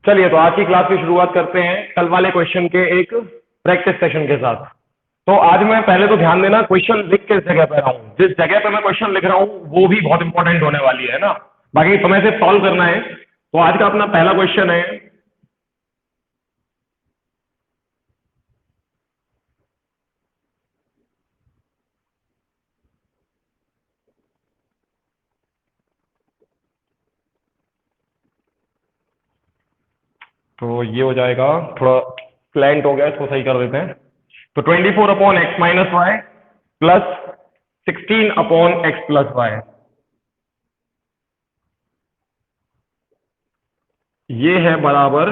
चलिए तो आज की क्लास की शुरुआत करते हैं कल वाले क्वेश्चन के एक प्रैक्टिस सेशन के साथ। तो आज मैं पहले तो ध्यान देना, क्वेश्चन लिख किस जगह पे रहा हूँ, जिस जगह पे मैं क्वेश्चन लिख रहा हूँ वो भी बहुत इंपॉर्टेंट होने वाली है ना। बाकी समय से सॉल्व करना है। तो आज का अपना पहला क्वेश्चन है, तो ये हो जाएगा, थोड़ा स्लैंट हो गया, इसको सही कर देते हैं। तो 24/x-y प्लस 16/x+y, ये है बराबर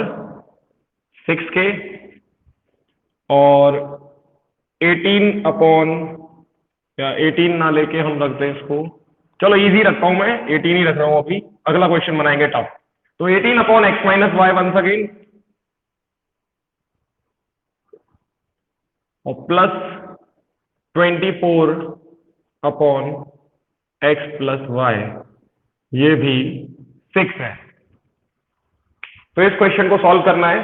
6 के और 18 या 18 ना लेके हम रखते हैं इसको। चलो इजी रखता हूं, मैं 18 ही रख रहा हूं अभी। अगला क्वेश्चन बनाएंगे टफ। तो 18/x-y वंस अगेन और प्लस 24/x+y, ये भी 6 है। तो इस क्वेश्चन को सॉल्व करना है।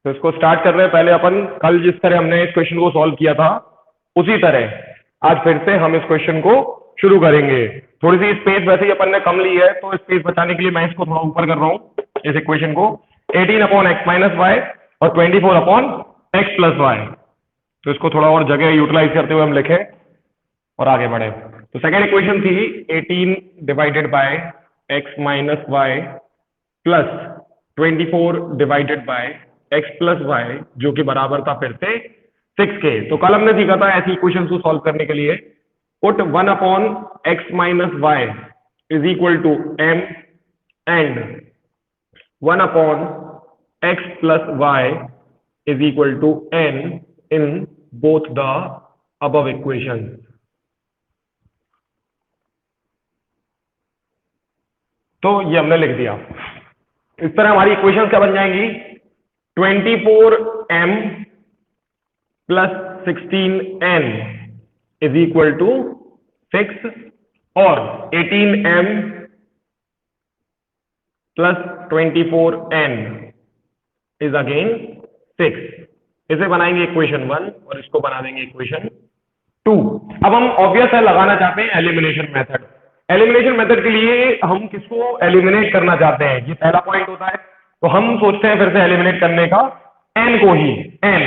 तो इसको स्टार्ट कर रहे हैं। पहले अपन कल जिस तरह हमने इस क्वेश्चन को सॉल्व किया था उसी तरह आज फिर से हम इस क्वेश्चन को शुरू करेंगे। थोड़ी सी स्पेस वैसे ही अपन ने कम ली है, तो स्पेस बचाने के लिए मैं इसको थोड़ा ऊपर कर रहा हूं इस इक्वेशन को। 18/x-y और 24/x+y। तो इसको थोड़ा और जगह यूटिलाइज करते हुए हम लिखें और आगे बढ़े। तो सेकेंड इक्वेशन थी 18/x-y प्लस 24/x+y, जो कि बराबर था फिर से 6 के। तो कल हमने सीखा था ऐसी इक्वेशन को सॉल्व करने के लिए put 1/x-y is equal to m and 1/x+y is equal to n in both the above equation. तो ये हमने लिख दिया। इस तरह हमारी इक्वेशन क्या बन जाएंगी, 24m plus 16n is equal to 6 और 18m plus 24n is again 6। इसे बनाएंगे इक्वेशन 1 और इसको बना देंगे इक्वेशन 2। अब हम ऑब्वियस है लगाना चाहते हैं एलिमिनेशन मेथड। एलिमिनेशन मेथड के लिए हम किसको एलिमिनेट करना चाहते हैं, ये पहला पॉइंट होता है। तो हम सोचते हैं फिर से एलिमिनेट करने का n को ही। n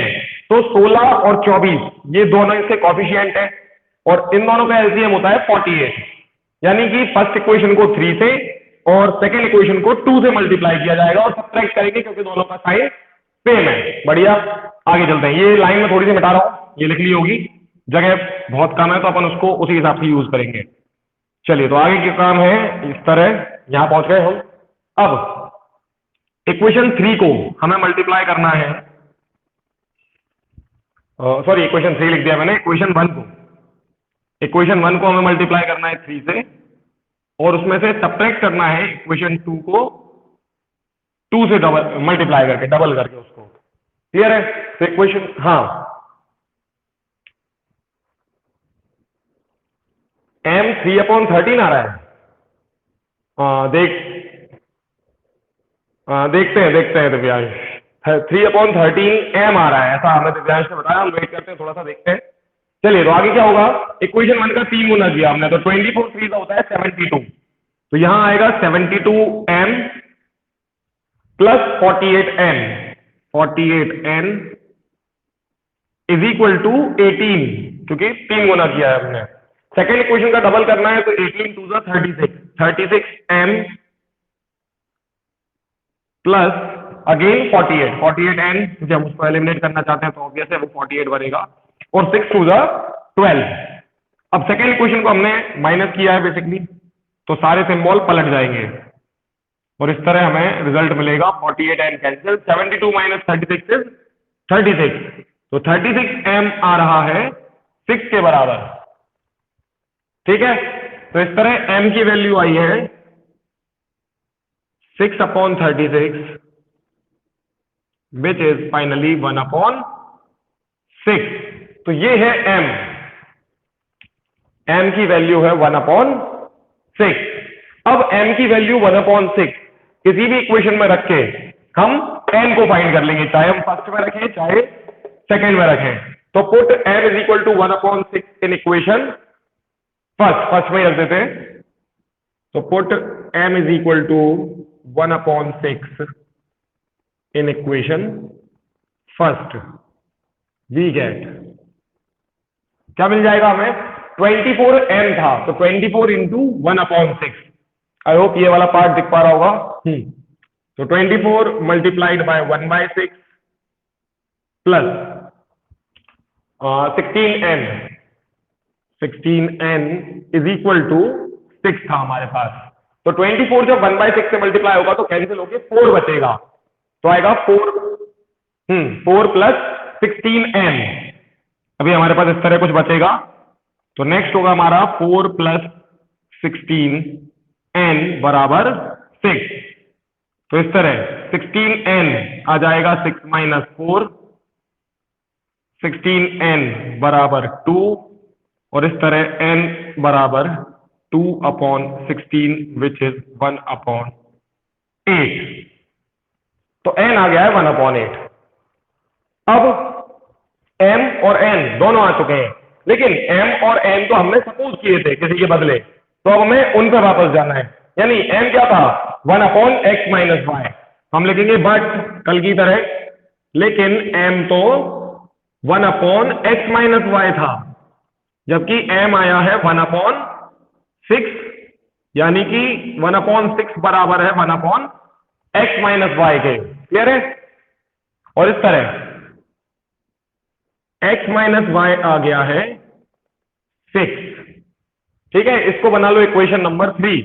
तो 16 और 24 ये दोनों इसके कॉफिशिएंट है और इन दोनों का एलसीएम होता है 48। यानी कि फर्स्ट इक्वेशन को 3 से और सेकेंड इक्वेशन को 2 से मल्टीप्लाई किया जाएगा और सब्ट्रैक्ट करेंगे क्योंकि दोनों का साइन सेम है। बढ़िया, आगे चलते हैं। ये लाइन में थोड़ी सी मिटा रहा हूं, ये लिख ली होगी, जगह बहुत कम है तो अपन उसको उसी हिसाब से यूज करेंगे। चलिए तो आगे क्या काम है, इस तरह यहां पहुंच गए हम। अब इक्वेशन 3 को हमें मल्टीप्लाई करना है, सॉरी इक्वेशन 3 लिख दिया मैंने। इक्वेशन 1 को हमें मल्टीप्लाई करना है 3 से और उसमें से सब्ट्रैक्ट करना है इक्वेशन 2 को 2 से डबल मल्टीप्लाई करके, डबल करके उसको। क्लियर है? तो इक्वेशन, हाँ, m 3/13 आ रहा है। देखते हैं दिव्यांश। 3/13 m आ रहा है, ऐसा हमें दिव्यांश ने बताया। हम वेट करते हैं, थोड़ा सा देखते हैं। चलिए तो आगे क्या होगा, इक्वेशन 1 का 3 गुना किया हमने तो 24 का होता है 72। तो यहां आएगा 72m plus 48n is equal to 18, क्योंकि 3 गुना किया है हमने। सेकेंड इक्वेशन का डबल करना है तो 18 2 36m प्लस अगेन 48n, क्योंकि हम उसको एलिमिनेट करना चाहते हैं तो ऑब्वियस है वो 48 बनेगा, और 6 2 12। अब सेकेंड इक्वेशन को हमने माइनस किया है बेसिकली, तो सारे सिंबल पलट जाएंगे और इस तरह हमें रिजल्ट मिलेगा 48n कैंसिल, 72 माइनस 36 इज 36। तो 36m आ रहा है 6 के बराबर। ठीक है, तो इस तरह m की वैल्यू आई है 6/36 विच इज फाइनली 1/6। तो ये है m की वैल्यू है 1/6। अब m की वैल्यू 1/6 किसी भी इक्वेशन में रख के हम n को फाइंड कर लेंगे, चाहे हम फर्स्ट में रखें चाहे सेकंड में रखें। तो put m is equal to 1/6 in equation first में रख देते हैं। तो put m is equal to 1/6 in equation first, we get क्या मिल जाएगा हमें, 24m था तो 24 इंटू 1/6। आई होप ये वाला पार्ट दिख पा रहा होगा। तो 24 multiplied by 1/6 plus 16n is equal to 6 था हमारे पास। तो 24 जब 1/6 से मल्टीप्लाई होगा तो कैंसिल होके 4 बचेगा, तो आएगा 4 प्लस 16n। अभी हमारे पास इस तरह कुछ बचेगा, तो नेक्स्ट होगा हमारा 4 प्लस 16n बराबर 6। तो इस तरह 16n आ जाएगा 6 माइनस 4, 16n बराबर 2, और इस तरह n बराबर 2/16 विच इज 1/8। तो n आ गया है 1/8। अब m और n दोनों आ चुके हैं, लेकिन m और n तो हमने सपोज किए थे किसी के बदले, तो अब हमें उन पर वापस जाना है। यानी m क्या था, 1/x माइनस वाई, हम लिखेंगे बट कल की तरह, लेकिन m तो 1/x माइनस वाई था, जबकि m आया है 1/6, यानी कि 1/6 बराबर है 1/x माइनस वाई के। क्लियर है? और इस तरह x माइनस वाई आ गया है 6। ठीक है, इसको बना लो equation number 3।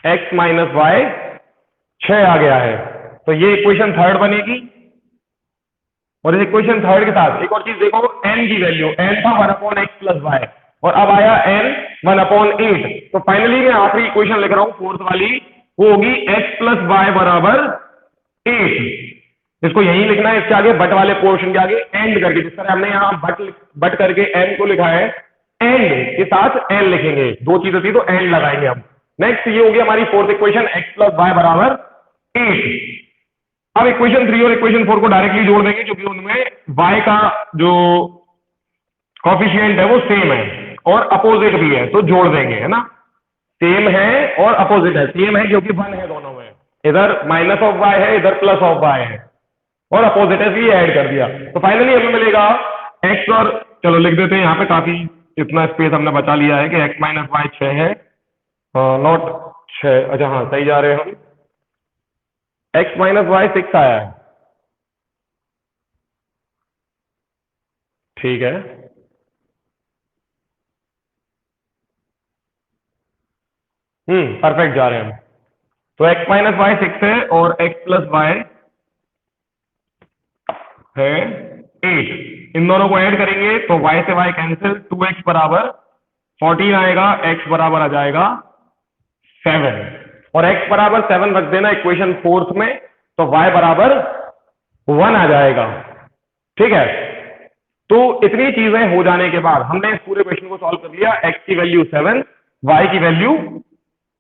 x minus y 6 आ गया है, तो ये इक्वेशन थर्ड बनेगी। और इस इक्वेशन थर्ड के साथ एक और चीज देखो, n की वैल्यू, n था 1/x प्लस वाई, और अब आया n 1/8। तो फाइनली मैं आखिरी इक्वेशन लिख रहा हूं फोर्थ वाली, वो होगी x प्लस वाई बराबर 8। इसको यही लिखना है, इसके आगे बट वाले पोर्शन के आगे एंड करके, जिस तरह हमने यहाँ बट करके एन को लिखा है, एंड के साथ एन लिखेंगे। दो चीजें थी तो एंड लगाएंगे हम। नेक्स्ट ये होगी हमारी fourth equation, x plus y बराबर 8। अब इक्वेशन 3 और इक्वेशन 4 को डायरेक्टली जोड़ देंगे, क्योंकि उनमें y का जो कॉफिशिएंट है वो सेम है और अपोजिट भी है, तो जोड़ देंगे, है ना। सेम है और अपोजिट है, सेम है क्योंकि 1 है दोनों में, इधर माइनस ऑफ वाई है इधर प्लस ऑफ वाई है, और अपोजिट है इसलिए ऐड कर दिया। तो फाइनली हमें मिलेगा x, और चलो लिख देते हैं यहाँ पे, काफी इतना स्पेस हमने बचा लिया है कि x माइनस वाई 6 है, नॉट 6, अच्छा हाँ सही जा रहे हैं हम, x माइनस वाई 6 आया है। ठीक है, परफेक्ट जा रहे हैं हम। तो x माइनस वाई 6 है और x प्लस वाई है 8। इन दोनों को ऐड करेंगे तो y से y कैंसिल, 2x बराबर 14 आएगा, x बराबर आ जाएगा 7, और x बराबर 7 रख देना इक्वेशन फोर्थ में, तो y बराबर 1 आ जाएगा। ठीक है, तो इतनी चीजें हो जाने के बाद हमने इस पूरे क्वेश्चन को सॉल्व कर लिया। x की वैल्यू 7, y की वैल्यू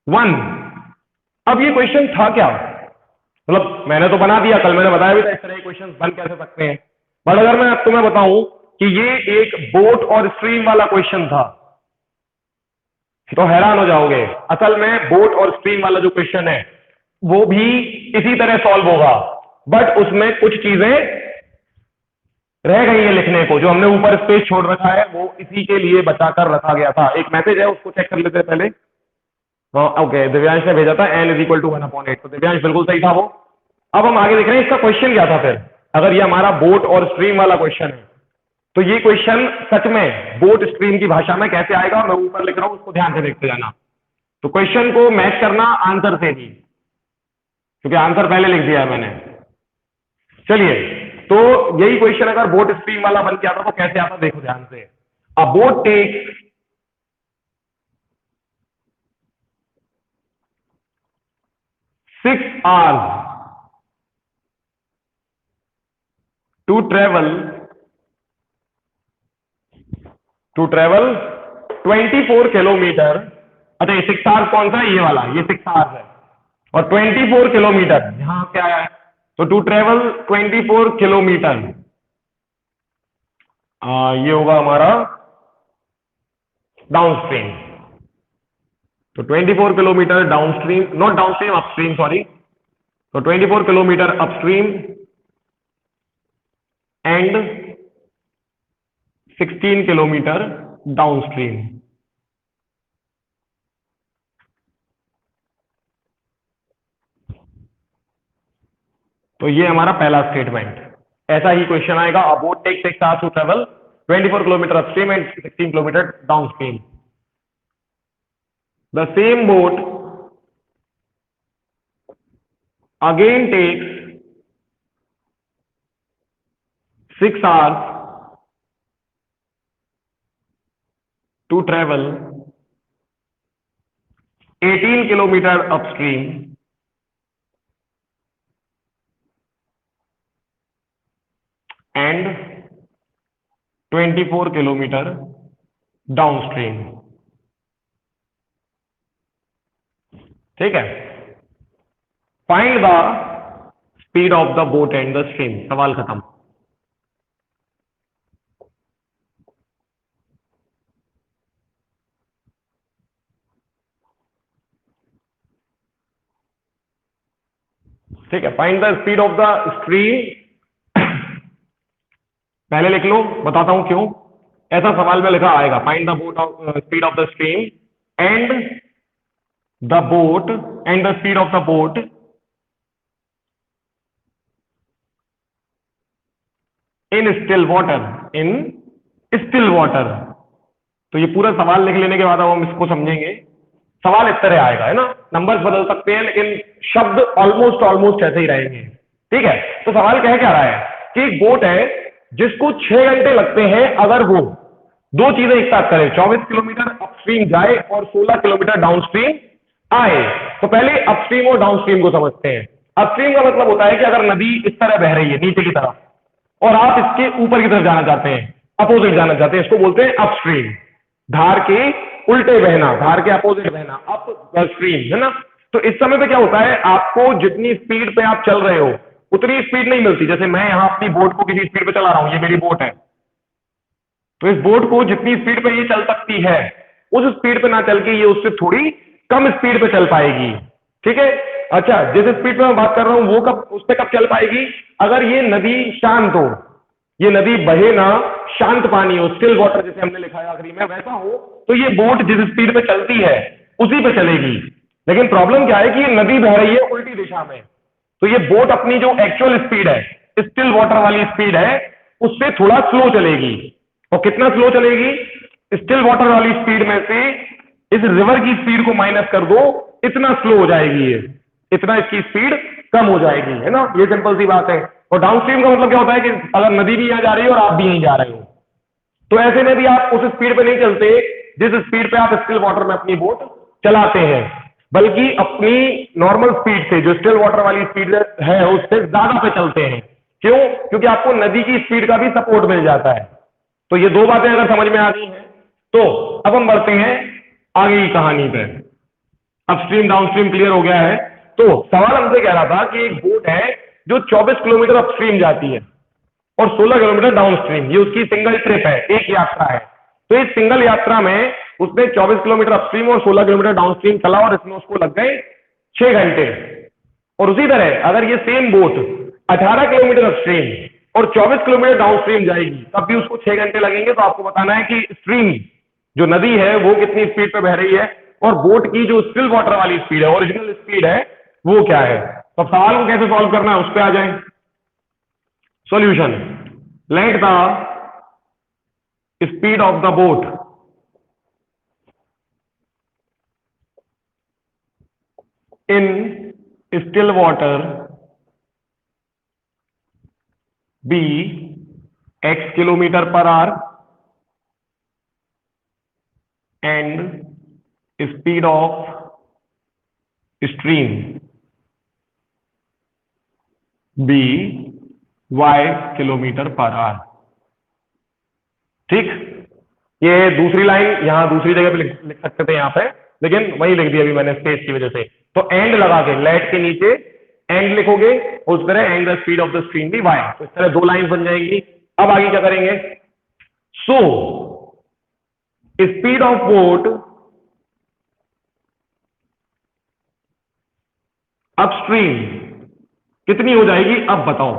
1। अब ये क्वेश्चन था क्या, मतलब मैंने तो बना दिया, कल मैंने बताया भी था इस तरह के क्वेश्चन बन कैसे सकते हैं, बट अगर मैं अब तुम्हें बताऊं कि ये एक बोट और स्ट्रीम वाला क्वेश्चन था तो हैरान हो जाओगे। असल में बोट और स्ट्रीम वाला जो क्वेश्चन है वो भी इसी तरह सॉल्व होगा, बट उसमें कुछ चीजें रह गई है लिखने को, जो हमने ऊपर स्पेस छोड़ रखा है वो इसी के लिए बचाकर रखा गया था। एक मैसेज है उसको चेक कर लेते हैं पहले। हाँ ओके, दिव्यांश ने भेजा था n इज इक्वल टू 1/8, तो दिव्यांश बिल्कुल सही था वो। अब हम आगे देख रहे हैं इसका क्वेश्चन क्या था फिर। अगर ये हमारा बोट और स्ट्रीम वाला क्वेश्चन है तो ये क्वेश्चन सच में बोट स्ट्रीम की भाषा में कैसे आएगा, मैं ऊपर लिख रहा हूं, उसको ध्यान से देखते जाना। तो क्वेश्चन को मैच करना आंसर से ही, क्योंकि आंसर पहले लिख दिया है मैंने। चलिए, तो यही क्वेश्चन अगर बोट स्ट्रीम वाला बन के आता तो कैसे आता, देखो ध्यान से। A boat takes 6 hours to travel 24 kilometer अच्छा, ये 6 आवर्स कौन सा है? ये वाला, ये 6 आवर्स है। और 24 किलोमीटर यहाँ क्या है? तो टू ट्रेवल 24 किलोमीटर, ये होगा हमारा डाउन स्ट्रीम। तो 24 kilometre downstream, not downstream, upstream, sorry. तो 24 kilometre upstream and 16 kilometre downstream. तो ये हमारा पहला स्टेटमेंट। ऐसा ही क्वेश्चन आएगा, a boat takes 6 hours to travel 24 kilometre upstream and 16 kilometre downstream. The same boat again takes 6 hours to travel 18 kilometer upstream and 24 kilometer downstream। ठीक है, find the speed of the boat and the stream. सवाल खत्म। ठीक है, find the speed of the stream. पहले लिख लो, बताता हूं क्यों। ऐसा सवाल में लिखा आएगा, find the boat of speed of the stream and the boat and the speed of the boat in still water, in still water. तो ये पूरा सवाल लिख लेने के बाद अब हम इसको समझेंगे। सवाल इस तरह आएगा, है ना, नंबर्स बदल सकते हैं लेकिन शब्द ऑलमोस्ट ऑलमोस्ट ऐसे ही रहेंगे। ठीक है, तो सवाल कह क्या रहा है कि एक बोट है जिसको 6 घंटे लगते हैं अगर वो दो चीजें एक साथ करे, 24 किलोमीटर अपस्ट्रीम जाए और 16 किलोमीटर डाउनस्ट्रीम आए। तो पहले अपस्ट्रीम और डाउनस्ट्रीम को समझते हैं। अपस्ट्रीम का मतलब होता है कि अगर नदी इस तरह बह रही है नीचे की तरफ और आप इसके ऊपर की तरफ जाना चाहते हैं, अपोजिट जाना चाहते हैं, इसको बोलते हैं अपस्ट्रीम। धार के उल्टे बहना, धार के अपोजिट बहना, अप स्ट्रीम, है ना। तो इस समय पे क्या होता है, आपको जितनी स्पीड पे आप चल रहे हो उतनी स्पीड नहीं मिलती। जैसे मैं यहां अपनी बोट को किसी स्पीड पे चला रहा हूं, ये मेरी बोट है, तो इस बोट को जितनी स्पीड पे ये चल सकती है उस स्पीड पे ना चल के ये उससे थोड़ी कम स्पीड पे चल पाएगी। ठीक है, अच्छा, जिस स्पीड पे मैं बात कर रहा हूं वो कब, उस पे कब चल पाएगी? अगर ये नदी शांत हो, ये नदी बहे ना, शांत पानी हो, स्टिल वाटर जैसे हमने लिखा है आखिरी में, वैसा हो तो ये बोट जिस स्पीड पे चलती है उसी पे चलेगी। लेकिन प्रॉब्लम क्या है कि ये नदी बह रही है उल्टी दिशा में, तो ये बोट अपनी जो एक्चुअल स्पीड है, स्टिल वाटर वाली स्पीड है, उससे थोड़ा स्लो चलेगी। और कितना स्लो चलेगी? स्टिल वाटर वाली स्पीड में से इस रिवर की स्पीड को माइनस कर दो, इतना स्लो हो जाएगी ये, इतना इसकी स्पीड कम हो जाएगी, है ना। ये सिंपल सी बात है। और डाउनस्ट्रीम का मतलब क्या होता है कि अगर नदी भी यहां जा रही है और आप भी यहीं जा रहे हो, तो ऐसे में भी आप उस स्पीड पे नहीं चलते जिस स्पीड पे आप स्टिल वाटर में अपनी बोट चलाते हैं, बल्कि अपनी नॉर्मल स्पीड से, जो स्टिल वाटर वाली स्पीड है, उससे ज्यादा पे चलते हैं। क्यों? क्योंकि आपको नदी की स्पीड का भी सपोर्ट मिल जाता है। तो ये दो बातें अगर समझ में आ गई हैं तो अब हम बढ़ते हैं आगे की कहानी पे। अपस्ट्रीम डाउनस्ट्रीम क्लियर हो गया है। तो सवाल हमसे कह रहा था कि एक बोट है जो 24 किलोमीटर अपस्ट्रीम जाती है और 16 किलोमीटर डाउनस्ट्रीम, ये उसकी सिंगल ट्रिप है, एक यात्रा है। तो इस सिंगल यात्रा में उसने 24 किलोमीटर अपस्ट्रीम और 16 किलोमीटर डाउनस्ट्रीम चला और इसमें उसको लग गए 6 घंटे। और उसी तरह अगर ये सेम बोट 18 किलोमीटर अपस्ट्रीम और 24 किलोमीटर डाउनस्ट्रीम जाएगी तब भी उसको 6 घंटे लगेंगे। तो आपको बताना है कि स्ट्रीम जो नदी है वो कितनी स्पीड पे बह रही है और बोट की जो स्टिल वाटर वाली स्पीड है, ओरिजिनल स्पीड है, वो क्या है। तो सवाल को कैसे सॉल्व करना है उस पर आ जाए। Solution, let the speed of the boat in still water be x kilometre per hour and speed of stream be y kilometre per hour. ठीक, ये दूसरी लाइन यहां दूसरी जगह पे लिख सकते थे यहां पे, लेकिन वही लिख दिया अभी मैंने स्पेस की वजह से। तो एंड लगा के लेट के नीचे एंड लिखोगे, उस तरह and the speed of the stream भी वाई, तो इस तरह दो लाइन बन जाएंगी। अब आगे क्या करेंगे? So speed of boat upstream कितनी हो जाएगी, अब बताओ।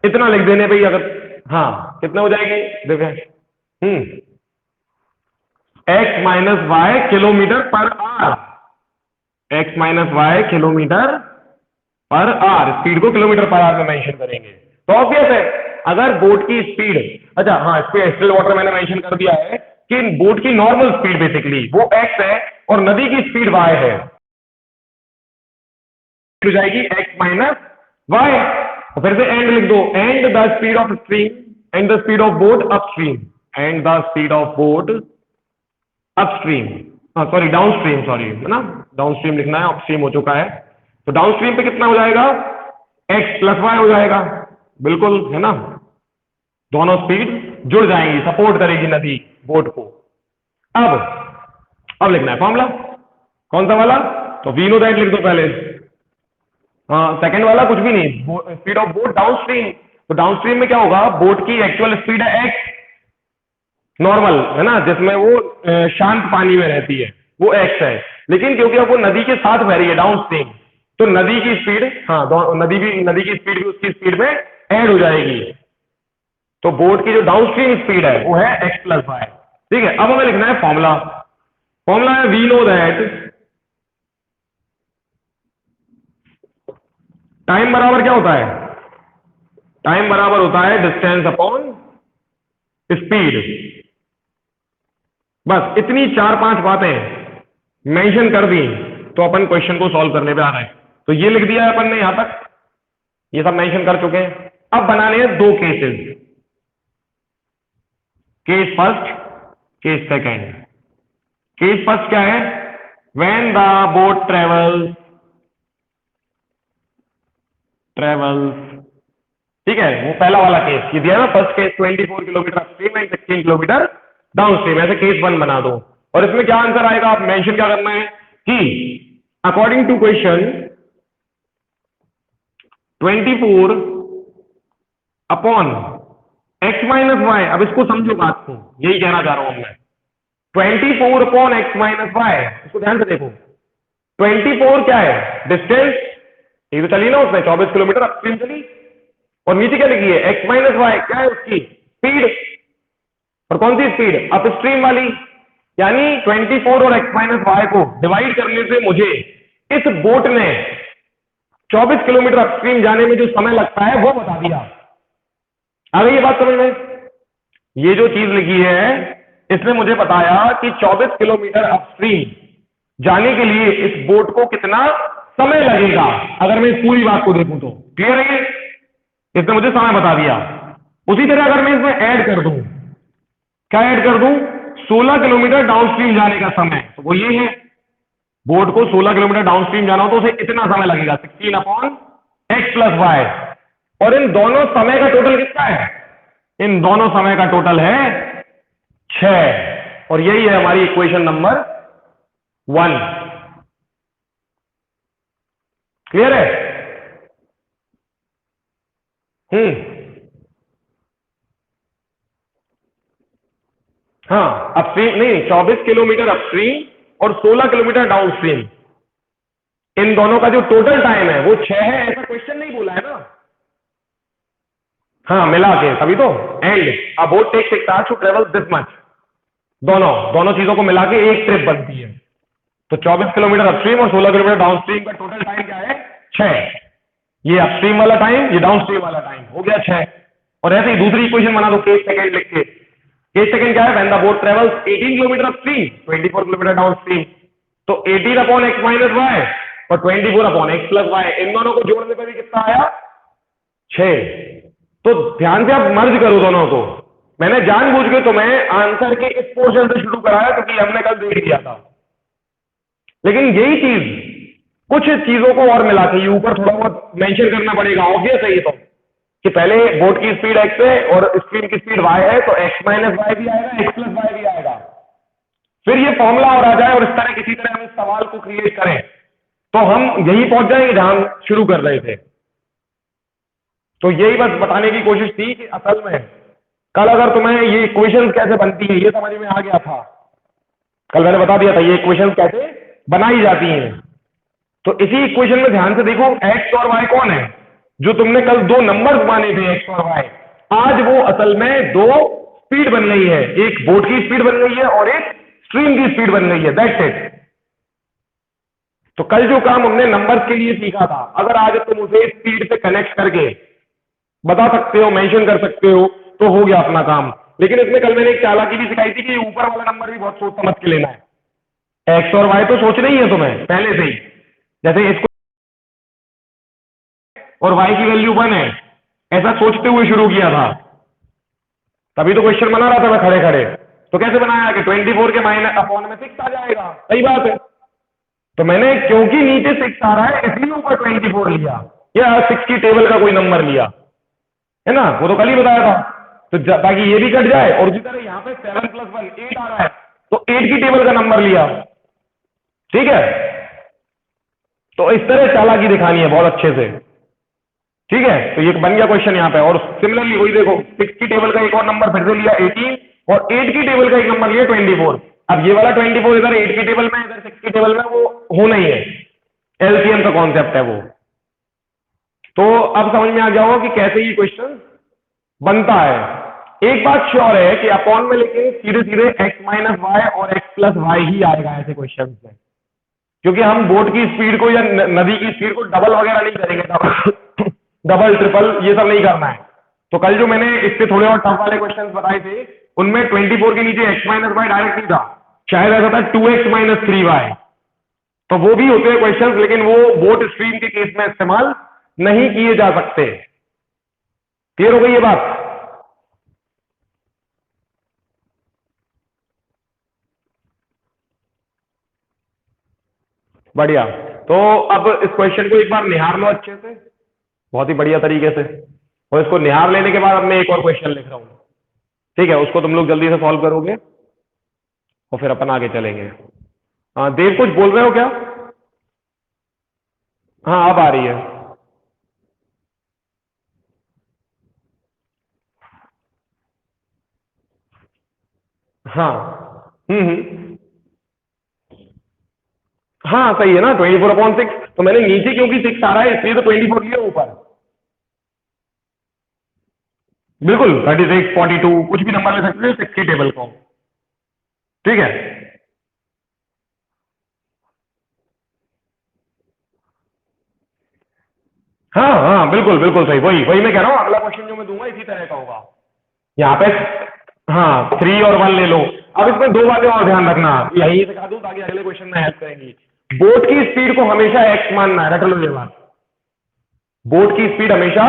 इतना लिख देने पे ही अगर, हाँ कितना हो जाएगी देखें, x minus y kilometre per hour, x minus y kilometre per hour, speed को किलोमीटर पर आर में मेंशन करेंगे। तो ऑब्वियस है अगर बोट की स्पीड, अच्छा हाँ इस पे स्टिल वाटर मैंने मेंशन कर दिया है कि बोट की नॉर्मल स्पीड बेसिकली वो एक्स है और नदी की स्पीड वाई है, हो जाएगी एक्स माइनस वाई। तो फिर से एंड लिख दो, and the speed of stream and the speed of boat upstream, and the speed of boat upstream, sorry downstream, sorry है ना, डाउनस्ट्रीम लिखना है, अपस्ट्रीम हो चुका है। तो डाउनस्ट्रीम पे कितना हो जाएगा, एक्स प्लस वाई हो जाएगा, बिल्कुल है ना, दोनों स्पीड जुड़ जाएंगी, सपोर्ट करेगी नदी बोट को। अब लिखना है फॉर्मूला, कौन सा वाला? तो वी नो दैट लिख दो पहले, सेकंड वाला कुछ भी नहीं, स्पीड ऑफ बोट डाउनस्ट्रीम। तो डाउनस्ट्रीम में क्या होगा, बोट की एक्चुअल स्पीड है एक्स नॉर्मल, है ना, जिसमें वो शांत पानी में रहती है, वो एक्स है। लेकिन क्योंकि अब वो नदी के साथ बह रही है डाउनस्ट्रीम, तो नदी की स्पीड, हाँ नदी की स्पीड भी उसकी स्पीड में ऐड हो जाएगी। तो बोट की जो डाउनस्ट्रीम स्पीड है वो है एक्स प्लस वाई। ठीक है, अब हमें लिखना है फॉर्मूला, फॉर्मूला है वी नो दैट टाइम बराबर क्या होता है, टाइम बराबर होता है डिस्टेंस अपॉन स्पीड। बस इतनी 4-5 बातें मेंशन कर दी तो अपन क्वेश्चन को सॉल्व करने पे आ रहे हैं। तो ये लिख दिया है अपन ने यहां तक, ये सब मेंशन कर चुके हैं। अब बनाने हैं दो cases, case first, case second. Case first क्या है, व्हेन द बोट ट्रेवल्स, ठीक है, वो पहला वाला केस ये दिया ना, first case 24 kilometre upstream and 16 kilometre downstream, ऐसे केस 1 बना दो। और इसमें क्या आंसर आएगा, आप मेंशन क्या करना है कि according to question 24 upon x minus y, अब इसको समझो बात को, यही कहना चाह रहा हूं मैं, 24 अपॉन एक्स माइनस वाई, इसको ध्यान से देखो। 24 क्या है, डिस्टेंस, ये तो चली ना उसमें 24 किलोमीटर अपस्ट्रीम चली, और नीचे क्या लिखी है, एक्स माइनस वाई, क्या है उसकी स्पीड, और कौन सी स्पीड, अपस्ट्रीम वाली। यानी 24 और एक्स माइनस वाई को डिवाइड करने से मुझे इस बोट ने 24 किलोमीटर अपस्ट्रीम जाने में जो समय लगता है वो बता दिया। आ गई ये बात समझ में? ये जो चीज लिखी है इसने मुझे बताया कि 24 किलोमीटर अपस्ट्रीम जाने के लिए इस बोट को कितना समय लगेगा, अगर मैं इस पूरी बात को देखूं तो। क्लियर है? इसने मुझे समय बता दिया। उसी तरह अगर मैं इसमें ऐड कर दूं, क्या ऐड कर दूं, 16 किलोमीटर डाउनस्ट्रीम जाने का समय, तो वो ये है, बोट को 16 किलोमीटर डाउनस्ट्रीम जाना हो तो उसे इतना समय लगेगा, 16 अपॉन एक्स प्लस वाई। और इन दोनों समय का टोटल कितना है, इन दोनों समय का टोटल है 6, और यही है हमारी इक्वेशन नंबर 1। क्लियर है? हाँ, अपस्ट्रीम नहीं, 24 किलोमीटर अपस्ट्रीम और 16 किलोमीटर डाउनस्ट्रीम, इन दोनों का जो टोटल टाइम है वो 6 है, ऐसा क्वेश्चन नहीं बोला है ना। हाँ मिला के, तभी तो and a boat takes its task to travel this much, दोनों चीजों को मिला के एक ट्रिप बनती है। तो 24 किलोमीटर अपस्ट्रीम और 16 किलोमीटर डाउनस्ट्रीम का टोटल टाइम क्या है, 6। ये अपस्ट्रीम वाला टाइम, ये डाउनस्ट्रीम वाला टाइम, हो गया 6। और ऐसे ही दूसरी इक्वेशन बना दो, केस सेकंड लिख के। केस सेकंड क्या है, when the boat travels 18 kilometre upstream, 24 kilometre downstream, तो 18 अपॉन एक्स माइनस वाई और 24 अपॉन एक्स प्लस वाई, इन दोनों को जोड़ने पर भी कितना आया, 6। तो ध्यान से आप मर्ज करो दोनों को। मैंने जानबूझ के तुम्हें आंसर के इस पोर्शन से शुरू कराया क्योंकि हमने कल देख लिया था, लेकिन यही चीज कुछ चीजों को और मिला के ऊपर थोड़ा बहुत मेंशन करना पड़ेगा। ऑब्वियस है ये तो, कि पहले बोट की स्पीड एक्स है और स्ट्रीम की स्पीड वाई है, तो एक्स माइनस वाई भी आएगा, एक्स प्लस वाई भी आएगा। फिर ये फॉर्मूला और आ जाए और इस तरह किसी तरह हम इस सवाल को क्रिएट करें तो हम यही पहुंच जाएंगे जहां हम शुरू कर रहे थे। तो यही बस बताने की कोशिश थी कि असल में कल अगर तुम्हें ये इक्वेशन कैसे बनती है ये समझ में आ गया था, कल मैंने बता दिया था ये इक्वेशन कैसे बनाई जाती हैं। तो इसी इक्वेशन में ध्यान से देखो एक्स और वाई कौन है, जो तुमने कल दो नंबर्स माने थे एक्स और वाई, आज वो असल में दो स्पीड बन गई है, एक बोट की स्पीड बन गई है और एक स्ट्रीम की स्पीड बन गई है, दैट्स इट। तो कल जो काम हमने नंबर्स के लिए सीखा था, अगर आज तुम उसे स्पीड से कनेक्ट करके बता सकते हो, मेंशन कर सकते हो, तो हो गया अपना काम। लेकिन इसमें कल मैंने एक चालाकी भी सिखाई थी कि ऊपर वाला नंबर भी बहुत सोच समझ के लेना है। एक्स और वाई तो सोचना ही है तुम्हें पहले से ही, जैसे इसको और वाई की वैल्यू 1 है ऐसा सोचते हुए शुरू किया था, तभी तो क्वेश्चन बना रहा था मैं खड़े खड़े। तो कैसे बनाया कि 24 के माइनस अपॉन में 6 आ जाएगा, सही बात है। तो मैंने क्योंकि नीचे 6 आ रहा है इसलिए ऊपर 24 लिया, या 6 की टेबल का कोई नंबर लिया, है ना, वो तो कल ही बताया था। तो ताकि ये भी कट जाए और उसी तरह यहाँ पे 7 + 1 8 आ रहा है तो 8 की टेबल का नंबर लिया, ठीक है। तो इस तरह चालाकी दिखानी है बहुत अच्छे से, ठीक है। तो ये बन गया क्वेश्चन यहाँ पे। और सिमिलरली वही देखो 6 की टेबल का एक और नंबर फिर से लिया 18 और 8 की टेबल का एक नंबर लिया 24। अब ये वाला 24 इधर 8 की टेबल में इधर 6 की टेबल में, वो होना ही है, एलसीएम का कॉन्सेप्ट है वो। तो अब समझ में आ गया होगा कि कैसे ये क्वेश्चन बनता है। एक बात श्योर है कि अपॉन में लेकिन सीधे सीधे x - y और x + y ही आएगा ऐसे क्वेश्चन में, क्योंकि हम बोट की स्पीड को या नदी की स्पीड को डबल वगैरह नहीं करेंगे, डबल ट्रिपल ये सब नहीं करना है। तो कल जो मैंने इससे थोड़े और टफ वाले क्वेश्चंस बताए थे उनमें 24 के नीचे x - y डायरेक्ट नहीं था, शायद ऐसा था 2x - 3y। तो वो भी होते हैं क्वेश्चंस, लेकिन वो बोट स्ट्रीम के केस में इस्तेमाल नहीं किए जा सकते। क्लियर हो गई ये बात? बढ़िया। तो अब इस क्वेश्चन को एक बार निहार लो अच्छे से, बहुत ही बढ़िया तरीके से। और इसको निहार लेने के बाद अब मैं एक और क्वेश्चन लिख रहा हूं, ठीक है, उसको तुम लोग जल्दी से सॉल्व करोगे और फिर अपन आगे चलेंगे। देव कुछ बोल रहे हो क्या? हाँ अब आ रही है। हाँ। हम्म। हाँ सही है ना, 24/6। तो मैंने नीचे क्योंकि 6 आ रहा है इसलिए तो 24 लिया ऊपर। बिल्कुल 36 42 कुछ भी नंबर ले सकते हो 6 की टेबल को, ठीक है। हाँ हाँ बिल्कुल बिल्कुल सही, वही वही मैं कह रहा हूँ, अगला क्वेश्चन जो मैं दूंगा इसी तरह का होगा यहाँ पे। हाँ 3 और 1 ले लो। अब इसमें दो बातें और ध्यान रखना, यही सिखा दूं ताकि अगले क्वेश्चन में हेल्प करेंगी। बोट की स्पीड को हमेशा एक्स मानना है, रट लो ये बात। बोट की स्पीड हमेशा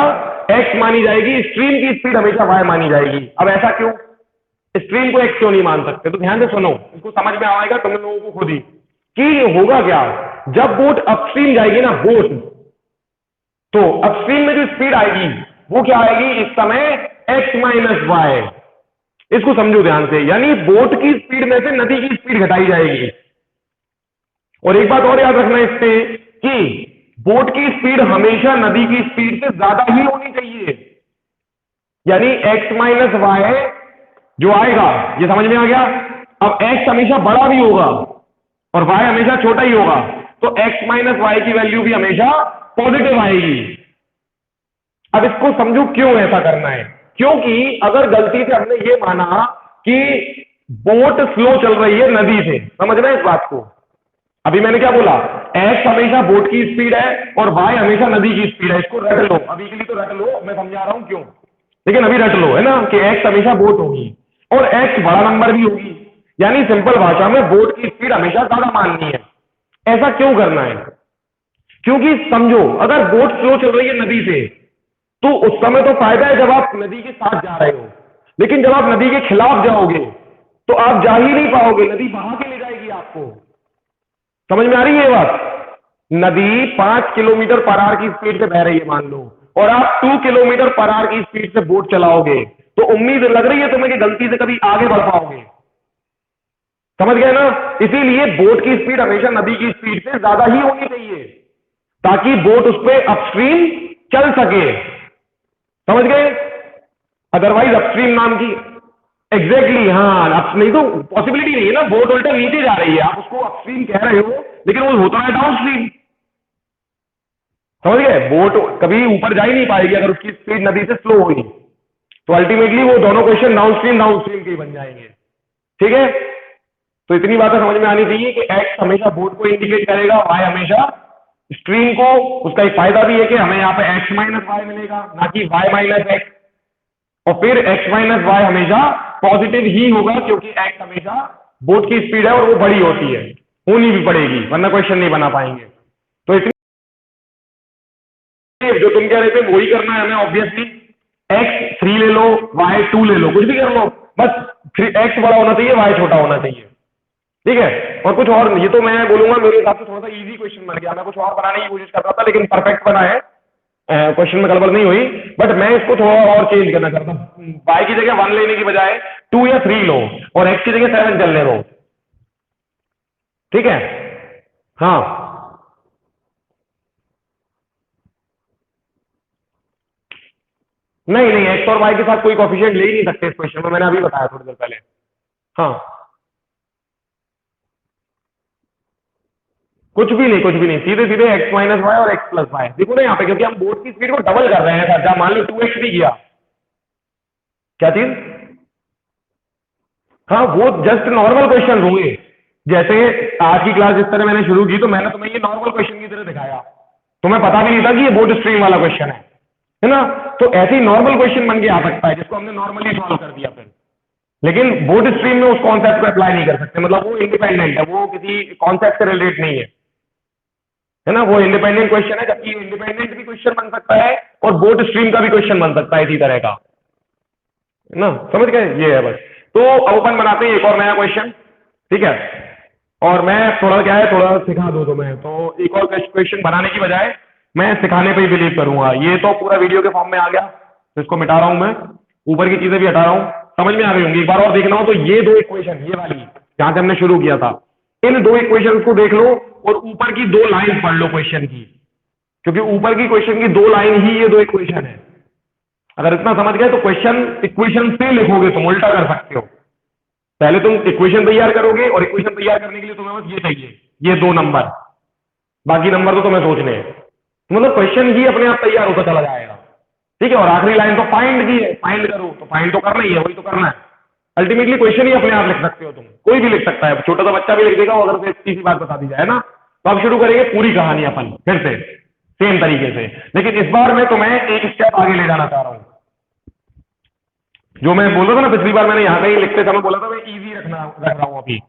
एक्स मानी जाएगी, स्ट्रीम की स्पीड हमेशा वाई मानी जाएगी। अब ऐसा क्यों, स्ट्रीम को एक्स क्यों नहीं मान सकते? तो ध्यान से सुनो, इसको समझ में आएगा तुम लोगों को खुद ही कि होगा क्या। जब बोट अपस्ट्रीम जाएगी ना बोट, तो अपस्ट्रीम में जो स्पीड आएगी वो क्या आएगी इस समय, एक्स - वाई। इसको समझो ध्यान से, यानी बोट की स्पीड में से नदी की स्पीड घटाई जाएगी। और एक बात और याद रखना इससे कि बोट की स्पीड हमेशा नदी की स्पीड से ज्यादा ही होनी चाहिए, यानी x - वाई जो आएगा, ये समझ में आ गया। अब x हमेशा बड़ा भी होगा और y हमेशा छोटा ही होगा, तो x - वाई की वैल्यू भी हमेशा पॉजिटिव आएगी। अब इसको समझो क्यों ऐसा करना है, क्योंकि अगर गलती से हमने ये माना कि बोट स्लो चल रही है नदी से, समझना इस बात को। अभी मैंने क्या बोला, एक्स हमेशा बोट की स्पीड है और वाई हमेशा नदी की स्पीड है, इसको रट लो, अभी के लिए तो रट लो, मैं समझा रहा हूं क्यों, लेकिन अभी रट लो, है ना, कि एक्स हमेशा बोट होगी और एक्स बड़ा नंबर भी होगी, यानी सिंपल भाषा में बोट की स्पीड हमेशा ज्यादा माननी है। ऐसा क्यों करना है, क्योंकि समझो अगर बोट स्लो चल रही है नदी से तो उस समय तो फायदा है जब आप नदी के साथ जा रहे हो, लेकिन जब आप नदी के खिलाफ जाओगे तो आप जा ही नहीं पाओगे, नदी बहा के ले जाएगी आपको। समझ में आ रही है ये बात? नदी 5 किलोमीटर पर आवर की स्पीड से बह रही है मान लो, और आप 2 किलोमीटर पर आवर की स्पीड से बोट चलाओगे, तो उम्मीद लग रही है तुम्हें कि गलती से कभी आगे बढ़ पाओगे? समझ गए ना? इसीलिए बोट की स्पीड हमेशा नदी की स्पीड से ज्यादा ही होनी चाहिए, ताकि बोट उस पर अपस्ट्रीम चल सके। समझ गए? अदरवाइज अपस्ट्रीम नाम की एग्जैक्टली हाँ, अब नहीं तो पॉसिबिलिटी नहीं है ना, बोट उल्टा नीचे जा रही है, आप उसको अपस्ट्रीम कह रहे हो लेकिन वो होता है डाउनस्ट्रीम। समझ गए? बोट कभी ऊपर जा ही नहीं पाएगी अगर उसकी स्पीड नदी से स्लो होगी, तो अल्टीमेटली वो दोनों क्वेश्चन डाउनस्ट्रीम डाउनस्ट्रीम के ही बन जाएंगे। ठीक है? तो इतनी बातें समझ में आनी चाहिए कि एक्स हमेशा बोट को इंडिकेट करेगा, वाई हमेशा स्ट्रीम को। उसका एक फायदा भी है कि हमें यहाँ पे एक्स माइनस वाई मिलेगा, ना कि वाई माइनस एक्स। और फिर एक्स माइनस वाई हमेशा पॉजिटिव ही होगा, क्योंकि एक्स हमेशा बोट की स्पीड है और वो बड़ी होती है, होनी भी पड़ेगी वरना क्वेश्चन नहीं बना पाएंगे। तो इतनी जो तुम कह रहे थे वही करना है हमें ऑब्वियसली। एक्स 3 ले लो, वाई 2 ले लो, कुछ भी कर लो, बस एक्स बड़ा होना चाहिए, वाई छोटा होना चाहिए। ठीक है? और कुछ और, ये तो मैं बोलूंगा मेरे हिसाब से थोड़ा सा इजी क्वेश्चन बन गया, मैं कुछ और बनाने की कोशिश कर रहा था लेकिन परफेक्ट बना है, क्वेश्चन में गड़बड़ नहीं हुई। बट मैं इसको थोड़ा और चेंज करना चाहता हूँ, वाई की जगह 1 लेने की बजाय 2 या 3 लो और एक्स की जगह 7 चलने दो। ठीक है? हाँ, नहीं नहीं, एक्स और वाई के साथ कोई कॉफिशिएंट ले ही नहीं सकते इस क्वेश्चन में, मैंने अभी बताया थोड़ी देर पहले। हाँ, कुछ भी नहीं, कुछ भी नहीं, सीधे सीधे एक्स माइनस वाई और एक्स प्लस वाई। देखो ना यहाँ पे, क्योंकि हम बोर्ड की स्पीड को डबल कर रहे हैं सर, जब मान लो 2x भी किया, क्या चीज? हाँ, वो जस्ट नॉर्मल क्वेश्चन होंगे। जैसे आज की क्लास जिस तरह मैंने शुरू की, तो मैंने तुम्हें ये नॉर्मल क्वेश्चन की तरह दिखाया, तुम्हें पता भी नहीं था कि ये बोर्ड स्ट्रीम वाला क्वेश्चन है ना? तो ऐसे ही नॉर्मल क्वेश्चन बन के आ सकता है जिसको हमने नॉर्मली सॉल्व कर दिया फिर। लेकिन बोर्ड स्ट्रीम में उस कॉन्सेप्ट को अप्लाई नहीं कर सकते, मतलब वो इंडिपेंडेंट है, वो किसी कॉन्सेप्ट से रिलेट नहीं है ना? वो इंडिपेंडेंट क्वेश्चन है, जबकि इंडिपेंडेंट भी क्वेश्चन बन सकता है और बोर्ड स्ट्रीम का भी क्वेश्चन बन सकता है इसी तरह का, है ना? समझ गए? ये है बस। तो अब अपन बनाते हैं एक और नया क्वेश्चन। ठीक है? और मैं थोड़ा क्या है, थोड़ा सिखा दूं तुम्हें, तो एक और क्वेश्चन बनाने की बजाय मैं सिखाने पे ही बिलीव करूंगा। ये तो पूरा वीडियो के फॉर्म में आ गया, तो इसको मिटा रहा हूं मैं, ऊपर की चीजें भी हटा रहा हूं। समझ में आ गई होंगी? एक बार और देखना हो तो ये दो इक्वेशन, ये वाली जहां से हमने शुरू किया था, इन दो इक्वेशन को देख लो और ऊपर की दो लाइन पढ़ लो क्वेश्चन की, क्योंकि ऊपर की क्वेश्चन की दो लाइन ही ये दो इक्वेशन है। अगर इतना समझ गए तो क्वेश्चन इक्वेशन से लिखोगे तुम उल्टा कर सकते हो। पहले तुम इक्वेशन तैयार करोगे और इक्वेशन तैयार करने के लिए तुम्हें बस ये चाहिए, ये दो नंबर, बाकी नंबर तो तुम्हें सोचने हैं। तो मतलब क्वेश्चन ही अपने आप तैयार होता चला जाएगा। ठीक है? और आखिरी लाइन तो फाइंड की है, फाइंड करो, तो फाइंड तो करना ही है, वही तो करना है। अल्टीमेटली क्वेश्चन ही अपने आप लिख सकते हो तुम, कोई भी लिख सकता है, छोटा सा बच्चा भी लिख देगा अगर उसे इतनी सी बात बता दी जाए ना। तो अब शुरू करेंगे पूरी कहानी अपन फिर से सेम तरीके से, लेकिन इस बार मैं तुम्हें एक स्टेप आगे ले जाना चाह रहा हूं। जो मैं बोल रहा था ना पिछली बार, मैंने यहाँ कहीं लिखते समय बोला था मैं इजी रख रहा हूँ अभी,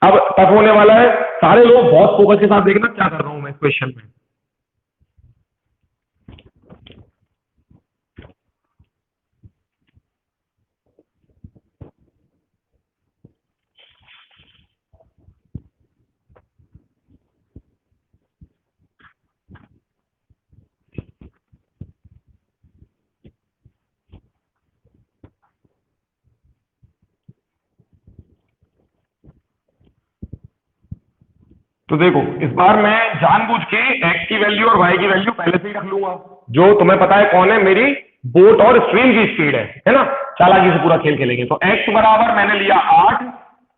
अब टफ होने वाला है। सारे लोग बहुत फोकस के साथ देखना क्या कर रहा हूं मैं इस क्वेश्चन में। तो देखो, इस बार मैं जानबूझ के एक्स की वैल्यू और वाई की वैल्यू पहले से ही रख लूंगा, जो तुम्हें पता है कौन है, मेरी बोट और स्ट्रीम की स्पीड है ना? चालाकी से पूरा खेल खेलेंगे। तो एक्स बराबर मैंने लिया 8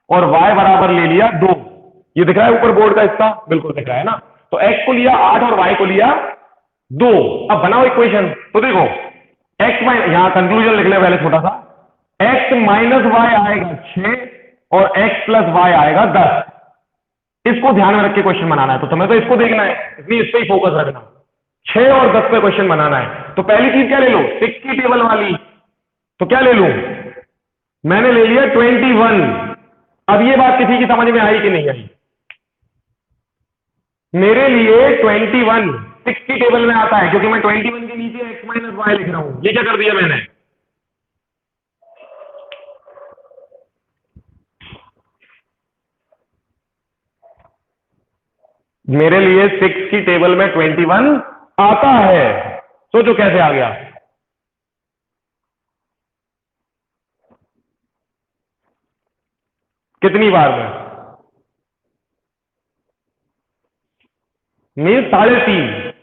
और वाई बराबर ले लिया 2। ये दिख रहा है ऊपर बोर्ड का हिस्सा? बिल्कुल दिख रहा है ना? तो एक्स को लिया 8 और वाई को लिया 2। अब बनाओ इक्वेशन। तो देखो, एक्स माइनस, यहां कंक्लूजन लिख ले पहले छोटा सा, एक्स माइनस वाई आएगा 6 और एक्स प्लस वाई आएगा 10। इसको ध्यान में रख के क्वेश्चन बनाना है, तो तुम्हें तो इसको देखना है, इसलिए इस पे ही फोकस रखना। 6 और 10 पे क्वेश्चन बनाना है। तो पहली चीज क्या ले लो? 6 की टेबल वाली। तो क्या ले लूं? मैंने ले लिया 21। अब ये बात किसी की समझ में आई कि नहीं आई? मेरे लिए 21 6 की टेबल में आता है, क्योंकि मैं 21 के नीचे एक्स माइनस वाई लिख रहा हूं। ये क्या कर दिया मैंने? मेरे लिए 6 की टेबल में 21 आता है। सोचो कैसे आ गया? कितनी बार में? मीन 3.5।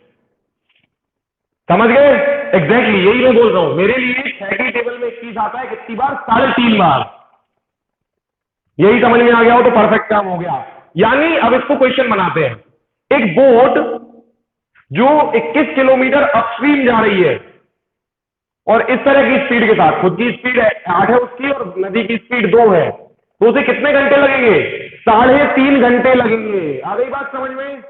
समझ गए? एग्जैक्टली यही मैं बोल रहा हूं। मेरे लिए 6 की टेबल में 21 आता है कितनी बार? 3.5 बार। यही समझ में आ गया हो तो परफेक्ट काम हो गया। यानी अब इसको क्वेश्चन बनाते हैं। एक बोट जो 21 किलोमीटर अपस्ट्रीम जा रही है और इस तरह की स्पीड के साथ, खुद की स्पीड 8 है उसकी और नदी की स्पीड 2 है, तो उसे कितने घंटे लगेंगे? 3.5 घंटे लगेंगे। आ गई बात समझ में?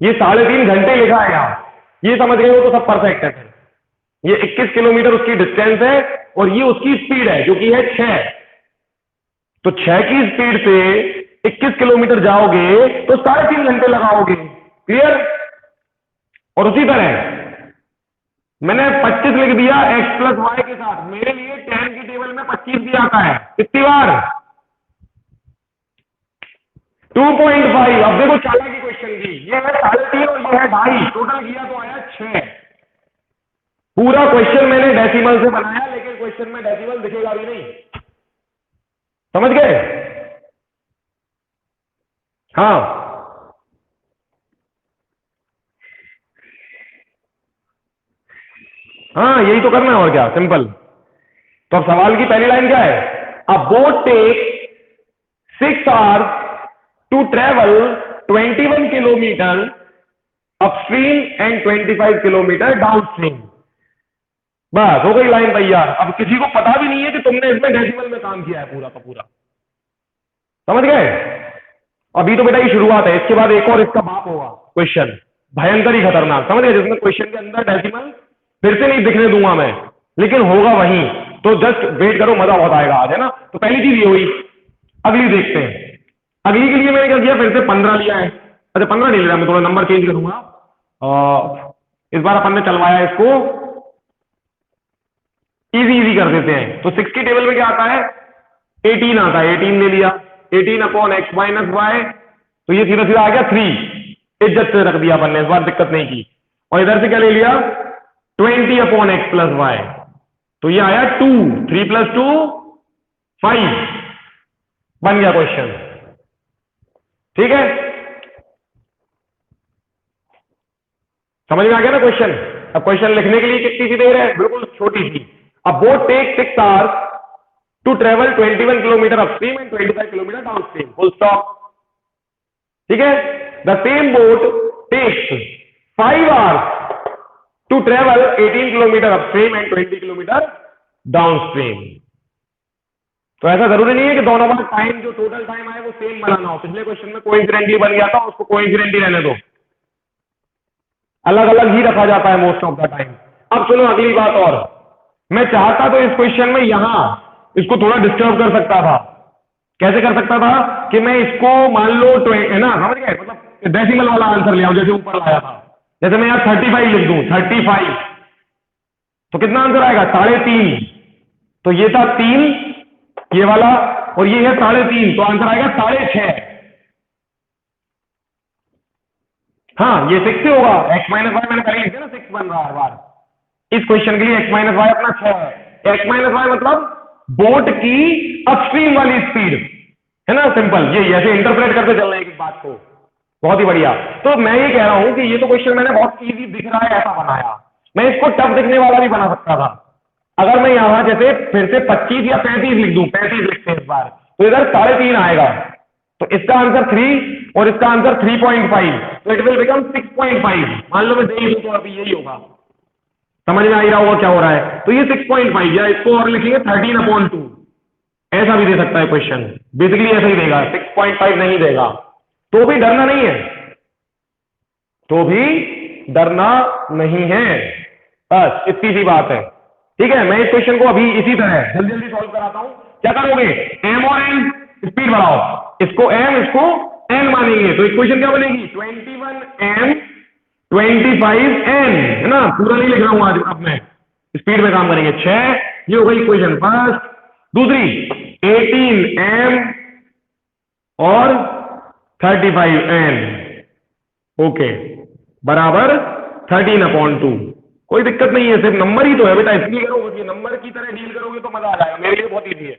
ये 3.5 घंटे लिखा है यहाँ, ये समझ गए हो तो सब परफेक्ट है। ये 21 किलोमीटर उसकी डिस्टेंस है और ये उसकी स्पीड है जो कि है 6। तो 6 की स्पीड से 21 किलोमीटर जाओगे तो 3.5 घंटे लगाओगे। क्लियर? और उसी तरह मैंने 25 लिख दिया x प्लस वाई के साथ। मेरे लिए 10 की टेबल में 25 भी आता है कितनी बार? 2.5। अब देखो चालाकी क्वेश्चन की, ये है 3.5 और ये है 2.5, टोटल किया तो आया 6। पूरा क्वेश्चन मैंने डेसिमल से बनाया, लेकिन क्वेश्चन में डेसिमल दिखेगा भी नहीं। समझ गए? हाँ, हाँ यही तो करना है और क्या, सिंपल। तो अब सवाल की पहली लाइन क्या है? A boat take 6 hours to travel 21 kilometre upstream and 25 kilometre downstream. बस हो गई लाइन तैयार। अब किसी को पता भी नहीं है कि तुमने इसमें डेसिमल में काम किया है पूरा का पूरा। समझ गए? अभी तो बेटा ये शुरुआत है, इसके बाद एक और इसका बाप होगा क्वेश्चन, भयंकर ही खतरनाक। समझ गए? जिसमें क्वेश्चन के अंदर डेसिमल फिर से नहीं दिखने दूंगा मैं, लेकिन होगा वहीं। तो जस्ट वेट करो, मजा बहुत आएगा आज, है ना? तो पहली चीज ये हुई। अगली देखते हैं। अगली के लिए मैंने क्या किया, फिर से 15 लिया है। अच्छा 15 नहीं ले रहा मैं, थोड़ा नंबर चेंज करूंगा। इस बार अपन ने चलवाया इसको, इजी इजी कर देते हैं। तो 6 की टेबल में क्या आता है? 18 आता है। 18 ले लिया, 18 अपॉन एक्स माइनस वाई, तो ये सीधा सीधा आ गया 3। इज्जत से रख दिया अपन ने, इस बार दिक्कत नहीं की। और इधर से क्या ले लिया? 20 अपॉन एक्स प्लस वाई, तो ये आया 2। 3 प्लस 2 5। बन गया क्वेश्चन। ठीक है? समझ में आ गया ना क्वेश्चन? अब क्वेश्चन लिखने के लिए कितनी सी देर है? बिल्कुल छोटी सी। अब boat take 6 hours to travel 21 kilometre upstream and 25 kilometre downstream, full stop. ठीक है? The same boat takes 5 hours to travel 18 kilometre upstream and 20 kilometre downstream. तो ऐसा जरूरी नहीं है कि दोनों बार टाइम, जो टोटल टाइम आए वो सेम बनाना हो। पिछले क्वेश्चन में कोइंसिडेंटली बन गया था, उसको कोइंसिडेंटली रहने दो, अलग अलग ही रखा जाता है मोस्ट ऑफ द टाइम। अब सुनो अगली बात, और मैं चाहता तो इस क्वेश्चन में यहां इसको थोड़ा डिस्टर्ब कर सकता था। कैसे कर सकता था? कि मैं इसको मान लो है ना, समझ गए, मतलब डेसिमल वाला आंसर ले आओ जैसे ऊपर लाया था। जैसे मैं यहाँ 35 लिख दूं, 35, तो कितना आंसर आएगा? 3.5। तो ये था 3, ये वाला, और ये है 3.5, तो आंसर आएगा 6.5। हाँ ये 6 से होगा। एक्स माइनस वाई मैंने पहले लिखा ना, 6 बन रहा है हर बार। इस क्वेश्चन के लिए एक्स माइनस वाई अपना 6 है। एक्स माइनस वाई मतलब बोट की अपस्ट्रीम वाली स्पीड, है ना? सिंपल, ये ऐसे इंटरप्रेट करते चल रहे हैं एक बात को। बहुत ही बढ़िया। तो मैं ये कह रहा हूं कि ये तो क्वेश्चन मैंने बहुत इजी दिख रहा है ऐसा बनाया, मैं इसको टफ दिखने वाला भी बना सकता था। अगर मैं यहां जैसे फिर से 25 या 35 लिख दूं, 35 लिखते हैं इस बार, तो इधर 3.5 आएगा। तो इसका आंसर 3 और इसका आंसर 3.5, तो इट विल बिकम 6.5। मान लो मैं दे दूं तो अभी यही होगा। समझ में आ ही रहा होगा क्या हो रहा है? तो ये 6.5, या इसको और लिखेंगे 13/2, ऐसा भी दे सकता है क्वेश्चन। बेसिकली ऐसा ही देगा, 6.5 नहीं देगा। तो भी डरना नहीं है, तो भी डरना नहीं है, बस इतनी सी बात है। ठीक है? मैं इस क्वेश्चन को अभी इसी तरह जल्दी जल्दी सॉल्व कराता हूं। क्या करोगे? एम और एन स्पीड बढ़ाओ, इसको एम इसको एन मानेंगे, तो इक्वेशन क्या बनेगी? 21m 25n, है ना? पूरा नहीं लिख रहा हूं आज, अब मैं स्पीड में काम करेंगे। 6, ये हो गई इक्वेशन फर्स्ट। दूसरी 18m और 35n, ओके, बराबर 13/2। कोई दिक्कत नहीं है, सिर्फ नंबर ही तो है बेटा, इसलिए करो, ये नंबर की तरह डील करोगे तो मजा आ जाएगा। मेरे लिए बहुत ईजी है,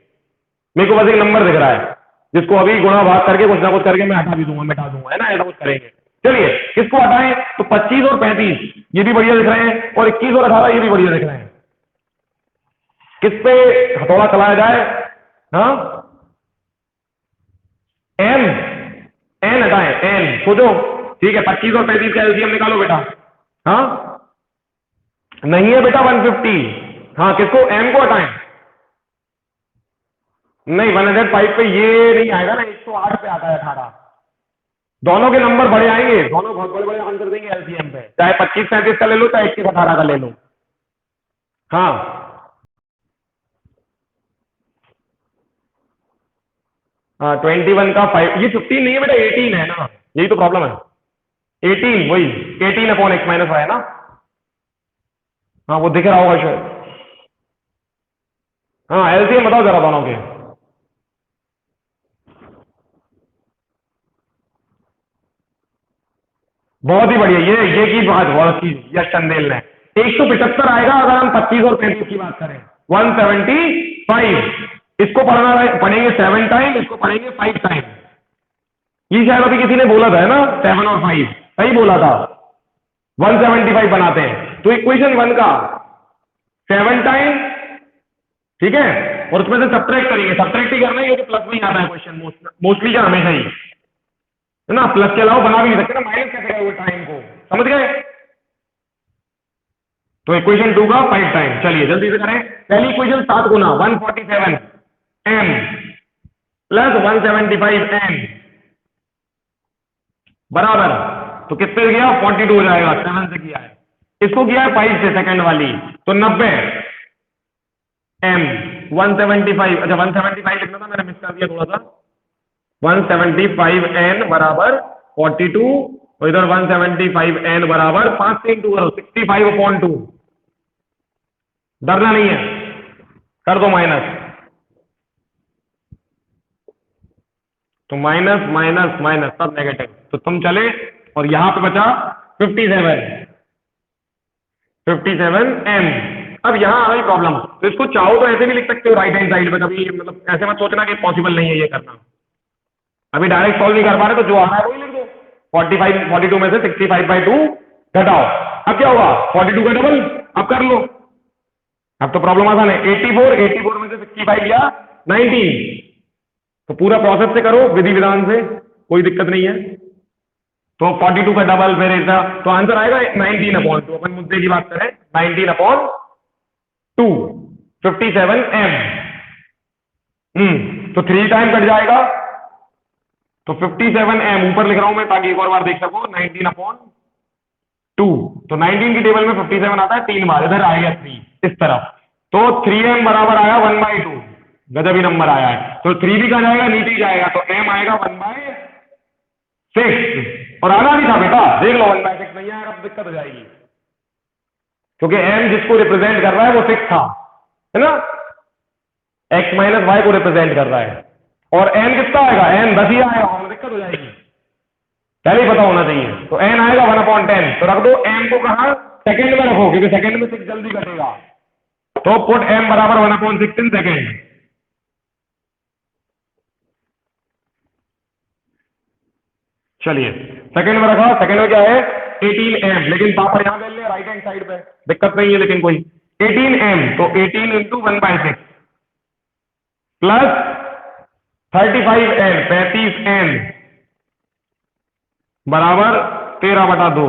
मेरे को बस एक नंबर दिख रहा है। जिसको अभी गुणा भाग करके कुछ ना कुछ करके मैं हटा भी दूंगा, मिटा दूंगा, है ना, ऐसा कुछ करेंगे। चलिए किसको हटाएं, तो 25 और 35 ये भी बढ़िया दिख रहे हैं, और 21 और 18 ये भी बढ़िया दिख रहे हैं। किस पे हथौड़ा चलाया जाए? हाँ, एन, एन हटाएं, एन सोचो। ठीक है, 25 और 35 का एलसीएम निकालो बेटा। हाँ, नहीं है बेटा 150। हाँ, किसको, एम को हटाएं। नहीं, 105 पे ये नहीं आएगा ना, 108 पे आता है 18। दोनों के नंबर बड़े आएंगे, दोनों बहुत बड़े बड़े आंसर देंगे एलसीएम पे, चाहे 25 35 का ले लो, चाहे 21 18 का ले लो। हाँ, हाँ 21 का 5, ये 15 नहीं है बेटा, 18 है ना, यही तो प्रॉब्लम है। 18 वही, 18 अपॉन एक्स माइनस वाई है ना। हाँ, वो दिख रहा होगा शायद। हाँ, एलसीएम बताओ जरा दोनों के। बहुत ही बढ़िया, ये की बात बहुत अच्छी यश चंदेल ने। 175 आएगा अगर हम 25 और 35 की बात करें। 175, इसको पढ़ेंगे 7 टाइम, इसको पढ़ेंगे 5 टाइम। ये शायद अभी किसी ने बोला था, है ना, 7 और 5 सही बोला था। 175 बनाते हैं, तो इक्वेशन 1 का 7 टाइम, ठीक है, और उसमें से सब्ट्रैक्ट करेंगे, सब्ट्रैक्ट ही करना है, ये तो प्लस में ही आता है क्वेश्चन मोस्टली क्या, हमेशा ही, है ना, प्लस के अलावा बना भी नहीं सकते ना, माइनस कैसे करोगे टाइम को, समझ गए। तो इक्वेशन 2 का 5 टाइम, चलिए जल्दी से करें। पहली इक्वेशन 7 गुना 147 एम प्लस 175 एम बराबर, तो कितने से गया, 42 हो जाएगा, 7 से किया है, इसको किया है 5 से, सेकंड वाली, तो 90 एम 175, अच्छा 175 लिखना था, मैंने मिस कर दिया थोड़ा सा। 175 एन बराबर 42, और इधर 175 एन बराबर 5 से इंटू करो, 65/2। डरना नहीं है, कर दो माइनस, तो माइनस माइनस माइनस सब नेगेटिव, तो तुम चले, और यहां पे बचा 57, 57 एम। अब यहां आ गई प्रॉब्लम, तो इसको चाहो तो ऐसे भी लिख सकते हो राइट हैंड साइड पे, कभी मतलब ऐसे मत सोचना कि पॉसिबल नहीं है ये करना। अभी डायरेक्ट सॉल्व नहीं कर पा रहे तो जो आ रहा है वही लिख दो। 45 42 में से 65/2 घटाओ, अब क्या होगा, 42 का डबल, अब कर लो। अब तो प्रॉब्लम आसान है, 84 में से 65 या 19, तो पूरा प्रोसेस से करो, विधि विधान से, कोई दिक्कत नहीं है। तो 42 का डबल, फिर ऐसा, तो आंसर आएगा 19/2। अपन मुद्दे की बात करें, 19/2, 57 एम। तो 3 टाइम कट जाएगा, तो 57 एम ऊपर लिख रहा हूं मैं ताकि एक और बार देख सको, 19/2, तो 19 की टेबल में 57 आता है 3 बार, इधर आएगा 3 इस तरफ, तो 3m बराबर आया 1/2, गजब ही नंबर आया है। तो 3 भी कहा जाएगा, नीचे ही जाएगा, तो m आएगा 1/6, और आना भी था बेटा, देख लो 1/6 नहीं आएगा तो दिक्कत हो जाएगी, क्योंकि m जिसको रिप्रेजेंट कर रहा है वो 6 था, है ना, x माइनस वाई को रिप्रेजेंट कर रहा है, और n कितना आएगा, n 10 ही आएगा, और दिक्कत हो जाएगी, पहले ही पता होना चाहिए। तो n आएगा 1/10, तो रख दो m को कहा, सेकंड में रखो, क्योंकि सेकंड में 6 जल्दी कटेगा, तो पुट m बराबर 1/6 इन सेकेंड। चलिए सेकंड में रखा, सेकंड में क्या है 18m, लेकिन पापा यहां ले ले राइट हैंड साइड पे, दिक्कत नहीं है लेकिन कोई, 18m, तो 18 इंटू 1/6 प्लस 35n 35n बराबर 13/2,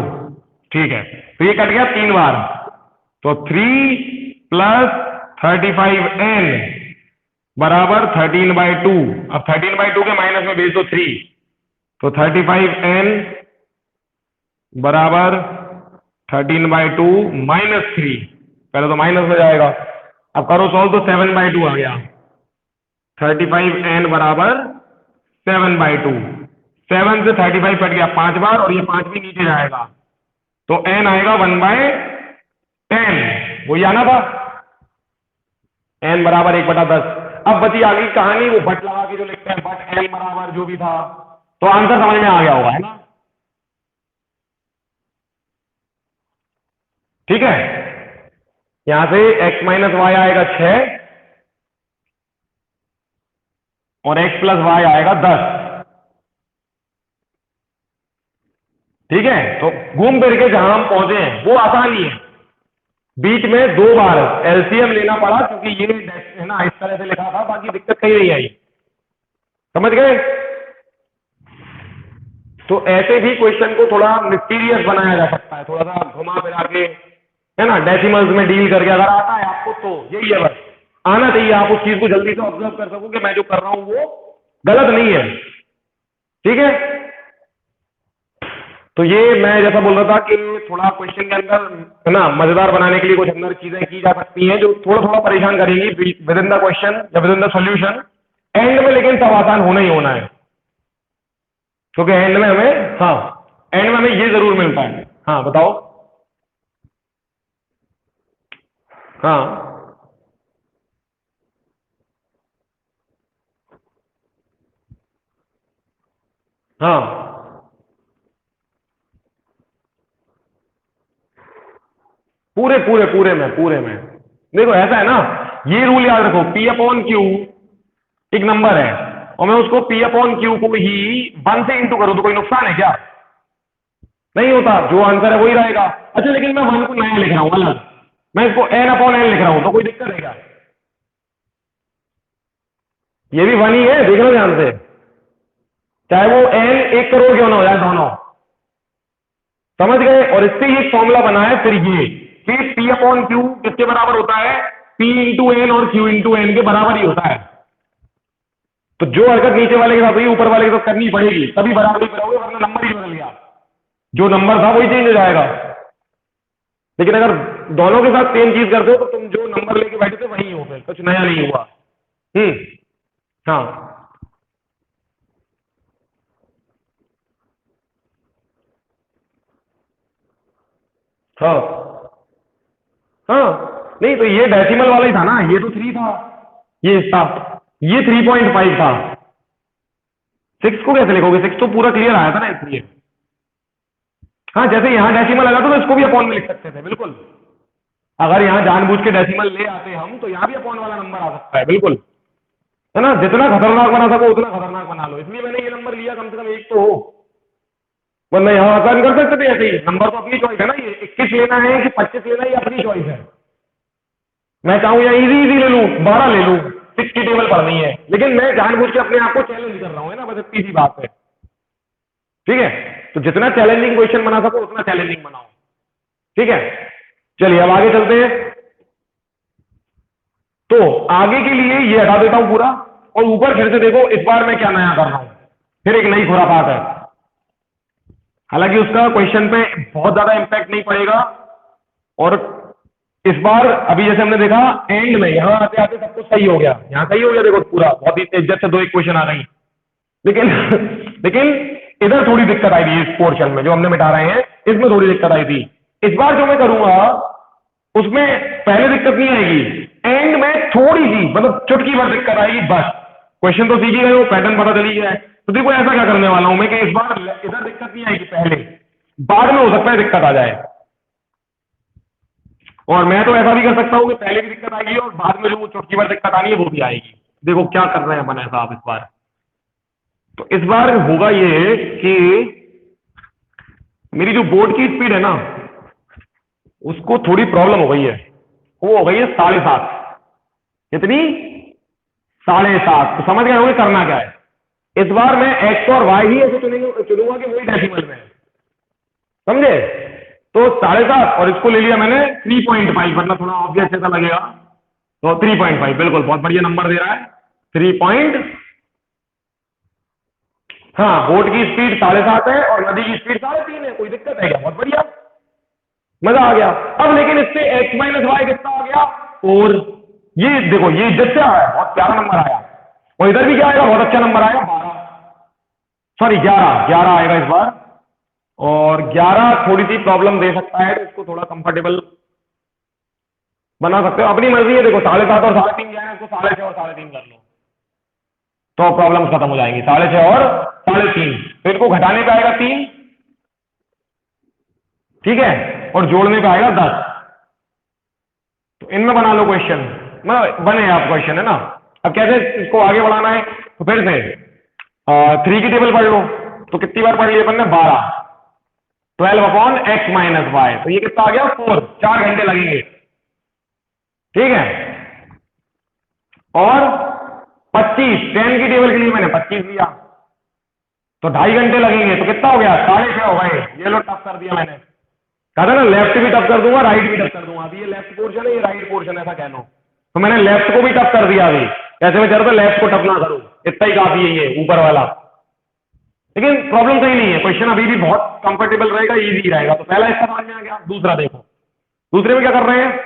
ठीक है, तो ये कट गया 3 बार, तो 3 प्लस 35n बराबर 13/2, अब 13/2 के माइनस में भेज दो 3, तो 35n बराबर 13/2 -3, पहले तो माइनस में जाएगा, अब करो सॉल्व, तो 7/2 आ गया, 35n बराबर 7/2, 7 से 35 कट गया 5 बार, और ये 5 भी नीचे जाएगा, तो n आएगा 1/10, वही आना था, n बराबर 1/10। अब बची आगे की कहानी, वो बट लगा के जो लिखते हैं, बट n बराबर जो भी था, तो आंसर समझ में आ गया होगा, है ना, ठीक है। यहां से x माइनस वाई आएगा 6, और x प्लस वाई आएगा 10। ठीक है, तो घूम फिर के जहां हम पहुंचे हैं वो आसान ही है। बीच में 2 बार एलसीएम लेना पड़ा क्योंकि ये है ना इस तरह से लिखा था, बाकी दिक्कत कहीं नहीं आई। समझ गए? तो ऐसे भी क्वेश्चन को थोड़ा मिस्टीरियस बनाया जा सकता है, थोड़ा सा घुमा फिरा के, है ना, डेसिमल्स में डील करके। अगर आता है आपको तो यही है, बस आना चाहिए, आप उस चीज को जल्दी से ऑब्जर्व कर सको कि मैं जो कर रहा हूं वो गलत नहीं है। ठीक है, तो ये मैं जैसा बोल रहा था कि थोड़ा क्वेश्चन के अंदर, है ना, मजेदार बनाने के लिए कुछ अंदर चीजें की जा सकती हैं जो थोड़ा थोड़ा परेशान करेंगी विद इन द क्वेश्चन या with in the solution. And में लेकिन सब आसान होना ही होना है, क्योंकि एंड में हमें, हाँ, एंड में हमें ये जरूर मिलता है। हाँ बताओ। हाँ हाँ, पूरे पूरे पूरे में देखो ऐसा है ना, ये रूल याद रखो, पी अपॉन क्यू एक नंबर है और मैं उसको पी अपॉन क्यू को ही 1 से इंटू करूं तो कोई नुकसान है क्या? नहीं होता, जो आंसर है वही रहेगा। अच्छा, लेकिन मैं 1 को नया लिख रहा हूं अलग, मैं इसको एन अपॉन एन लिख रहा हूं तो कोई दिक्कत है क्या? ये भी 1 ही है, देख लो ध्यान से, चाहे वो एन 1 करोड़ क्यों ना हो जाए दोनों। समझ गए? और इससे ही एक फॉर्मूला बना है फिर ये कि पी अपॉन क्यू किसके बराबर होता है? पी इंटू एन और क्यू इंटू एन के बराबर ही होता है। तो जो हरकत नीचे वाले के साथ हुई ऊपर वाले के साथ करनी पड़ेगी, तभी बराबरी करोगे, वरना नंबर ही बदल गया, जो नंबर था वही चेंज हो जाएगा। लेकिन अगर दोनों के साथ सेम चीज करते हो तो तुम जो नंबर लेके बैठे थे वही हो, फिर कुछ नया नहीं हुआ। हम्म। हाँ हाँ हाँ, नहीं तो ये डेसिमल वाला ही था ना, ये तो 3 था, ये था, ये 3.5 था। 6 को कैसे लिखोगे? 6 तो पूरा क्लियर आया था ना, इसलिए। हाँ, जैसे यहाँ डेसिमल लगा तो इसको भी अपॉन में लिख सकते थे, बिल्कुल। अगर यहाँ जानबूझ के डेसिमल ले आते हम तो यहाँ भी अपॉन वाला नंबर आ सकता है, बिल्कुल। है ना, जितना खतरनाक बना सको उतना खतरनाक बना लो, इसलिए मैंने ये नंबर लिया, कम से कम एक तो हो। वरना यहाँ आसान कर सकते थे ऐसे ही, नंबर तो अपनी चॉइस है ना, ये 21 लेना है कि 25 लेना है ये अपनी चॉइस है। मैं चाहूँ या इजी इजी ले लूँ, 12 ले लूँ, 6 की टेबल पढ़नी है, लेकिन मैं जानबूझ के अपने आप को चैलेंज कर रहा हूँ, है ना, बस इतनी सी बात है। ठीक है, तो जितना चैलेंजिंग क्वेश्चन बना सको उतना चैलेंजिंग बनाओ। ठीक है, चलिए अब आगे चलते हैं। तो आगे के लिए ये हटा देता हूं पूरा, और ऊपर फिर से देखो इस बार मैं क्या नया कर रहा हूं, फिर एक नई खुरापात है। हालांकि उसका क्वेश्चन पे बहुत ज्यादा इंपैक्ट नहीं पड़ेगा, और इस बार अभी जैसे हमने देखा एंड में यहां आते आते सब कुछ सही हो गया, यहां सही हो गया, देखो पूरा बहुत ही इज्जत से 2 इक्वेशन आ गई। लेकिन लेकिन इधर थोड़ी दिक्कत आई थी, इस पोर्शन में जो हमने मिटा रहे हैं इसमें थोड़ी दिक्कत आई थी। इस बार जो मैं करूंगा उसमें पहले दिक्कत नहीं आएगी, एंड में थोड़ी सी मतलब चुटकी भर दिक्कत आएगी बस। क्वेश्चन तो सीख ही गए हो, पैटर्न पता चली गया है। तो देखो ऐसा क्या करने वाला हूं मैं कि इस बार इधर दिक्कत नहीं आएगी पहले, बाद में हो सकता है दिक्कत आ जाए। और मैं तो ऐसा भी कर सकता हूं कि पहले भी दिक्कत आएगी और बाद में जो चुटकी भर दिक्कत आनी है वो भी आएगी। देखो क्या कर रहे हैं अपन ऐसा आप इस बार। तो इस बार होगा ये कि मेरी जो बोर्ड की स्पीड है ना उसको थोड़ी प्रॉब्लम हो गई है, वो हो गई है 7.5। कितनी? 7.5। तो समझ गए होंगे करना क्या है। इस बार मैं एक्स और वाई ही ऐसे चुनूंगा कि वही डेसिमल में है, समझे? तो 7.5 और इसको ले लिया मैंने 3.5, वरना थोड़ा ऑब्वियस ऐसा लगेगा। तो 3.5 बिल्कुल बहुत बढ़िया नंबर दे रहा है। 3 हाँ, बोट की स्पीड 7.5 है और नदी की स्पीड 3.5 है, कोई दिक्कत है क्या? बहुत बढ़िया, मजा आ गया। अब लेकिन इससे x माइनस वाई कितना आ गया? और ये देखो ये इज्जत से आया, बहुत प्यारा नंबर आया। और इधर भी क्या आएगा? बहुत अच्छा नंबर आएगा, 12, सॉरी 11, 11 आएगा इस बार। और 11 थोड़ी सी प्रॉब्लम दे सकता है, तो इसको थोड़ा कंफर्टेबल बना सकते हो, अपनी मर्जी है। देखो 7.5 और 3.5 क्या है, इसको 6.5 और 3.5 कर लो तो प्रॉब्लम खत्म हो जाएंगी। 6.5 और 3.5, तो इनको घटाने पे आएगा 3, ठीक है, और जोड़ने पे आएगा 10। तो इनमें बना लो क्वेश्चन, मतलब बने आप क्वेश्चन, है ना। अब कैसे इसको आगे बढ़ाना है, तो फिर से 3 की टेबल पढ़ लो। तो कितनी बार पढ़ लिया अपन ने, 12, 12/x-y, तो ये कितना आ गया 4, 4 घंटे लगेंगे, ठीक है। और 25, 10 की टेबल के लिए मैंने 25 लिया, तो 2.5 घंटे लगेंगे, तो कितना हो गया 6.5 हो गए। ये लो टफ कर दिया मैंने, कहा था ना लेफ्ट भी टफ कर दूंगा राइट भी टफ कर दूंगा। अभी ये लेफ्ट पोर्शन है, ये राइट पोर्शन है, ऐसा कह लो। तो मैंने लेफ्ट को भी टफ कर दिया अभी, ऐसे में चलो तो लेफ्ट को टफ ना करूं, इतना ही काफी है ये ऊपर वाला। लेकिन प्रॉब्लम सही नहीं है, क्वेश्चन अभी भी बहुत कंफर्टेबल रहेगा, इजी रहेगा। तो पहला इसका समझ में आ गया। दूसरा देखो, दूसरे में क्या कर रहे हैं,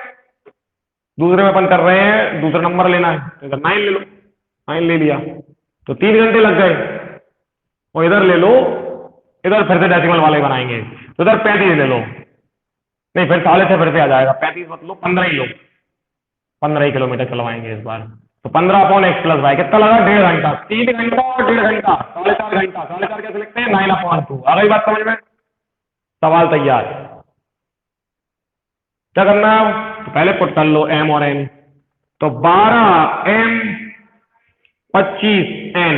दूसरे में अपन कर रहे हैं दूसरा नंबर लेना है, तो इधर 9 ले लो, 9 ले लिया, तो 3 घंटे लग गए। और इधर ले लो, इधर फिर से डेसिमल वाले बनाएंगे, तो इधर 35 ले लो, नहीं फिर 6.5 फिर से आ जाएगा, 35 मत लो 15 ही लो, 15 ही किलोमीटर चलवाएंगे इस बार। तो 15/x+y कितना लगा, 1.5 घंटा, 3 घंटा और 1.5 घंटा, 4.5 घंटा, 4.5 कैसे लिखते हैं, 9/2। आ गई बात समझ में, सवाल तैयार। क्या करना है अब, तो पहले पुट कर लो m और n, तो 12m 25n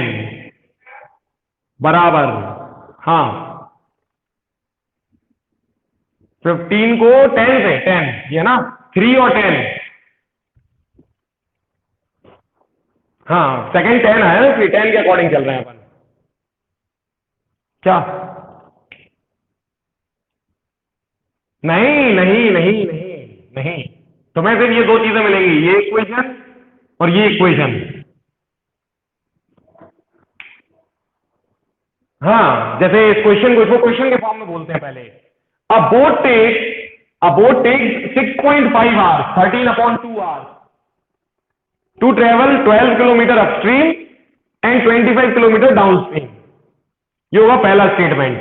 बराबर, हाँ 15 को 10 से, 10 ये ना 3 और 10, हाँ सेकंड 10 आया ना, फिर 10 के अकॉर्डिंग चल रहे हैं अपन। क्या, नहीं नहीं नहीं नहीं नहीं, तुम्हें फिर ये दो चीजें मिलेंगी, ये इक्वेशन और ये इक्वेशन। हाँ जैसे इस क्वेश्चन को, इसको क्वेश्चन के फॉर्म में बोलते हैं पहले। A boat takes 6.5 hours, 13/2 hours to travel 12 kilometre upstream and 25 kilometre downstream. ये होगा पहला statement.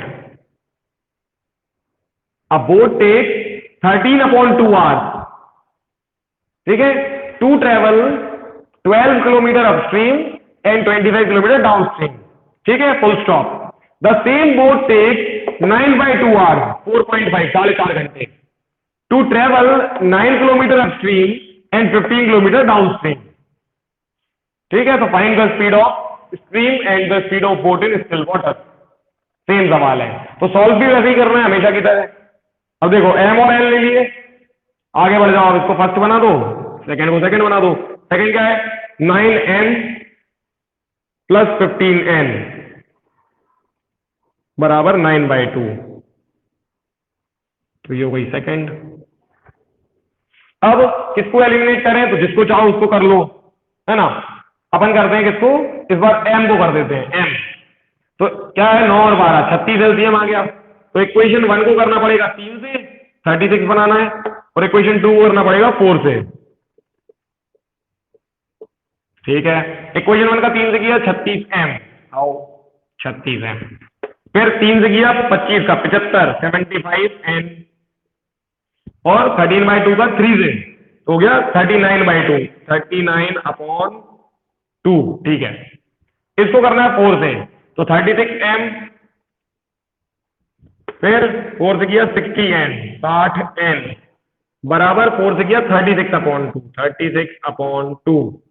A boat takes 13/2 hours, ठीक है, to travel 12 kilometre upstream and 25 kilometre downstream, ठीक है, full stop. The same boat takes 9/2 hours, 4.5, 4.5 घंटे, to travel 9 kilometre upstream and 15 kilometre downstream, ठीक है। तो find the speed of stream and the speed of boat in still water. Same सवाल है, तो solve भी वैसे ही करना है हमेशा की तरह। अब देखो m और n ले लिए, आगे बढ़ जाओ, इसको फर्स्ट बना दो, सेकंड को सेकंड बना दो। सेकंड क्या है, 9n + 15n बराबर 9/2, तो ये हो गई सेकंड। अब किसको एलिमिनेट करें, तो जिसको चाहो उसको कर लो, है ना। अपन करते हैं किसको, इस बार m को कर देते हैं, m। तो क्या है, 9 और 12, 36 एलसीएम आ गया। तो इक्वेशन 1 को करना पड़ेगा 3 से, 36 बनाना है, और इक्वेशन 2 को करना पड़ेगा 4 से, ठीक है। इक्वेशन 1 का 3 से किया 36m, आओ 36m, फिर 3 से किया 25 का 75, 75n, और 13/2 का 3 से, तो हो गया 39/2, 39/2, ठीक है। इसको करना है 4 से, तो 36m, फिर 4 से किया 60n, 60n बराबर 4 से किया 36/2, 36/2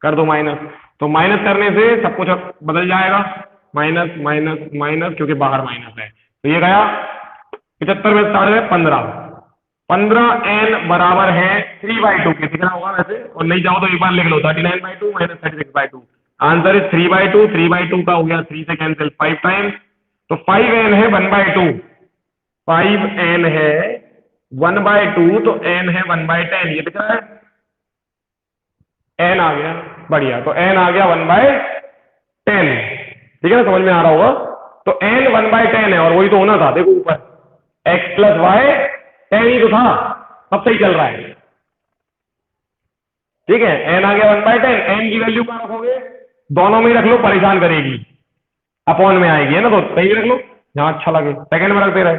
कर दो माइनस। तो माइनस करने से सब कुछ बदल जाएगा, माइनस माइनस माइनस, क्योंकि बाहर माइनस है, तो ये गया 75 में 15, 15n बराबर है 3/2 के, दिख रहा होगा वैसे, और नहीं जाओ तो एक बार लिख लो, 39/2 माइनस 36/2, आंसर इज 3/2, 3/2 का हो गया 3 से कैंसिल 5 टाइम्स, तो 5n है 1/2, 5n है 1/2, तो n है 1/10, ये दिख रहा है, n आ गया, बढ़िया, तो n आ गया 1/10, ठीक है ना, समझ में आ रहा होगा। तो n 1/10 है, और वही तो होना था, देखो ऊपर x + y 10 ही तो था, सब सही चल रहा है, ठीक है। n आ गया 1/10, n की वैल्यू कहां रखोगे, दोनों में ही रख लो, परेशान करेगी, अपॉन में आएगी, है ना, तो सही रख लो जहां अच्छा लगे, सेकंड में रखते रहे।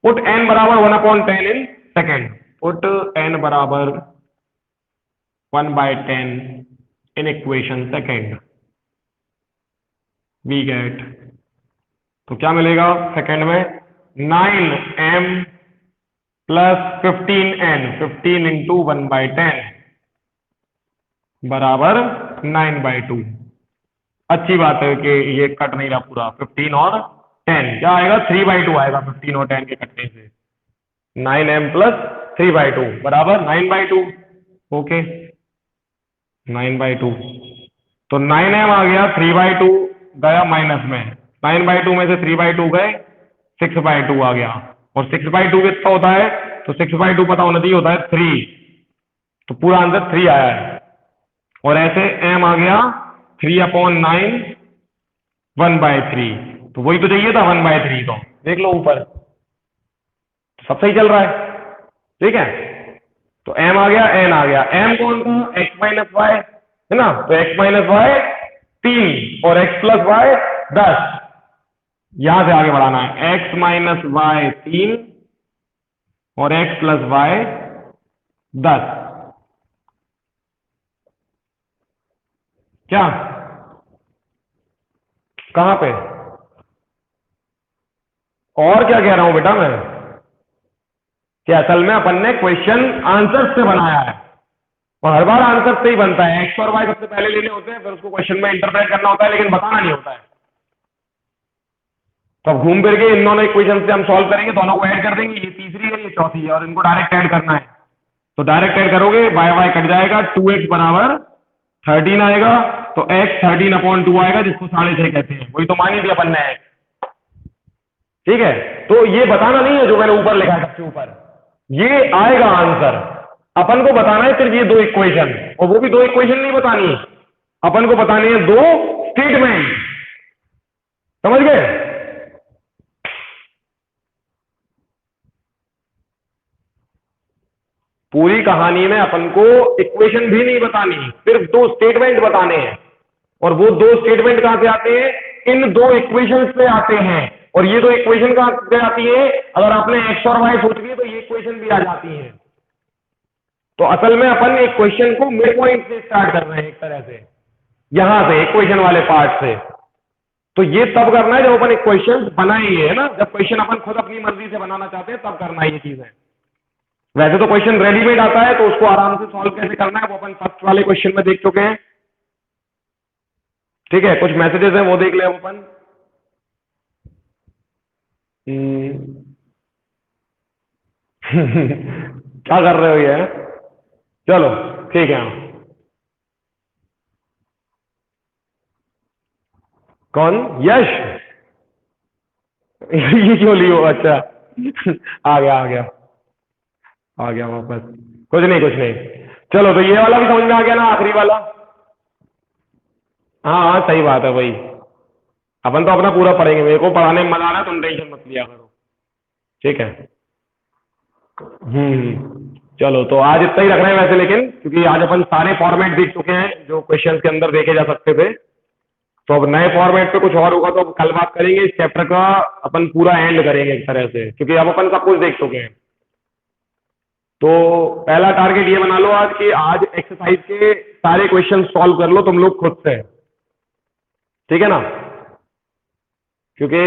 पुट n बराबर 1/10 इन सेकंड, पुट n बराबर 1/10 in equation second, we get, तो क्या मिलेगा सेकंड में, 9m + 15n, 15 × 1/10 बराबर 9/2। अच्छी बात है कि ये कट नहीं रहा पूरा। 15 और 10 क्या आएगा? 3/2 आएगा 15 और 10 के कटने से। 9m प्लस 3/2 बराबर 9/2। ओके 9/2। तो 9m आ गया, 3/2 गया माइनस में, 9/2 में से 3/2 गए, 6/2 आ गया। और 6/2 कितना होता है? तो 6/2 पता होना चाहिए, होता है 3। तो पूरा आंसर 3 आया है। और ऐसे m आ गया 3/9 1/3। तो वही तो चाहिए था 1/3। तो देख लो ऊपर सब सही चल रहा है। ठीक है तो m आ गया, n आ गया। m कौन था? x माइनस वाई है ना। तो x माइनस वाई 3 और x प्लस वाई 10। यहां से आगे बढ़ाना है। x माइनस वाई 3 और x प्लस वाई 10। क्या कहां पे? और क्या कह रहा हूं बेटा मैं कि असल में अपन ने क्वेश्चन आंसर से बनाया है और हर बार आंसर से ही बनता है। एक्स और वाई सबसे पहले लेने होते हैं, फिर उसको क्वेश्चन में इंटरप्रेट करना होता है, लेकिन बताना नहीं होता है। तो अब घूम फिर के इन दोनों इक्वेशन से हम सॉल्व करेंगे, दोनों को ऐड कर देंगे। ये तीसरी है, ये चौथी है, और इनको डायरेक्ट ऐड करना है। तो डायरेक्ट ऐड करोगे, वाई वाई कट जाएगा, 2x बराबर 13 आएगा। तो x 13/2 आएगा, जिसको 6.5 कहते हैं। वही तो मानी थी अपन ने। ठीक है तो ये बताना नहीं है जो मैंने ऊपर लिखा है सबसे ऊपर, ये आएगा आंसर। अपन को बताना है सिर्फ ये दो इक्वेशन, और वो भी दो इक्वेशन नहीं बतानी है, अपन को बतानी है दो स्टेटमेंट। समझ गए? पूरी कहानी में अपन को इक्वेशन भी नहीं बतानी, सिर्फ दो स्टेटमेंट बताने हैं। और वो दो स्टेटमेंट कहां से आते हैं? इन दो इक्वेशन से आते हैं। और ये दो इक्वेशन कहां से आती है? अगर आपने एक्स और वाई सोच लिए तो ये इक्वेशन भी आ जाती है। तो असल में अपन एक क्वेश्चन को मिड पॉइंट से स्टार्ट कर रहे हैं, एक तरह से यहां से इक्वेशन वाले पार्ट से। तो ये तब करना है जब अपन एक क्वेश्चन बनाएंगे, है ना। जब क्वेश्चन अपन खुद अपनी मर्जी से बनाना चाहते हैं तब करना है ये चीजें। वैसे तो क्वेश्चन रेडीमेड आता है, तो उसको आराम से सॉल्व कैसे करना है वो अपन फर्स्ट वाले क्वेश्चन में देख चुके हैं। ठीक है कुछ मैसेजेस हैं वो देख ले अपन। क्या कर रहे हो ये? चलो ठीक है। कौन? यश? ये क्यों लियो? अच्छा आ गया आ गया आ गया वापस। कुछ नहीं कुछ नहीं। चलो तो ये वाला भी समझ में आ गया ना, आखिरी वाला। हाँ हाँ सही बात है भाई। अपन तो अपना पूरा पढ़ेंगे, मेरे को पढ़ाने में मजा आ रहा है, तुम टेंशन मत लिया करो। ठीक है चलो तो आज इतना ही रख रहे हैं वैसे, लेकिन क्योंकि आज अपन सारे फॉर्मेट देख चुके हैं जो क्वेश्चन के अंदर देखे जा सकते थे। तो अब नए फॉर्मेट पे कुछ और होगा तो अब कल बात करेंगे। इस चैप्टर का अपन पूरा एंड करेंगे एक तरह से, क्योंकि अब अपन सब कुछ देख चुके हैं। तो पहला टारगेट ये बना लो आज कि आज एक्सरसाइज के सारे क्वेश्चन सॉल्व कर लो तुम लोग खुद से। ठीक है ना, क्योंकि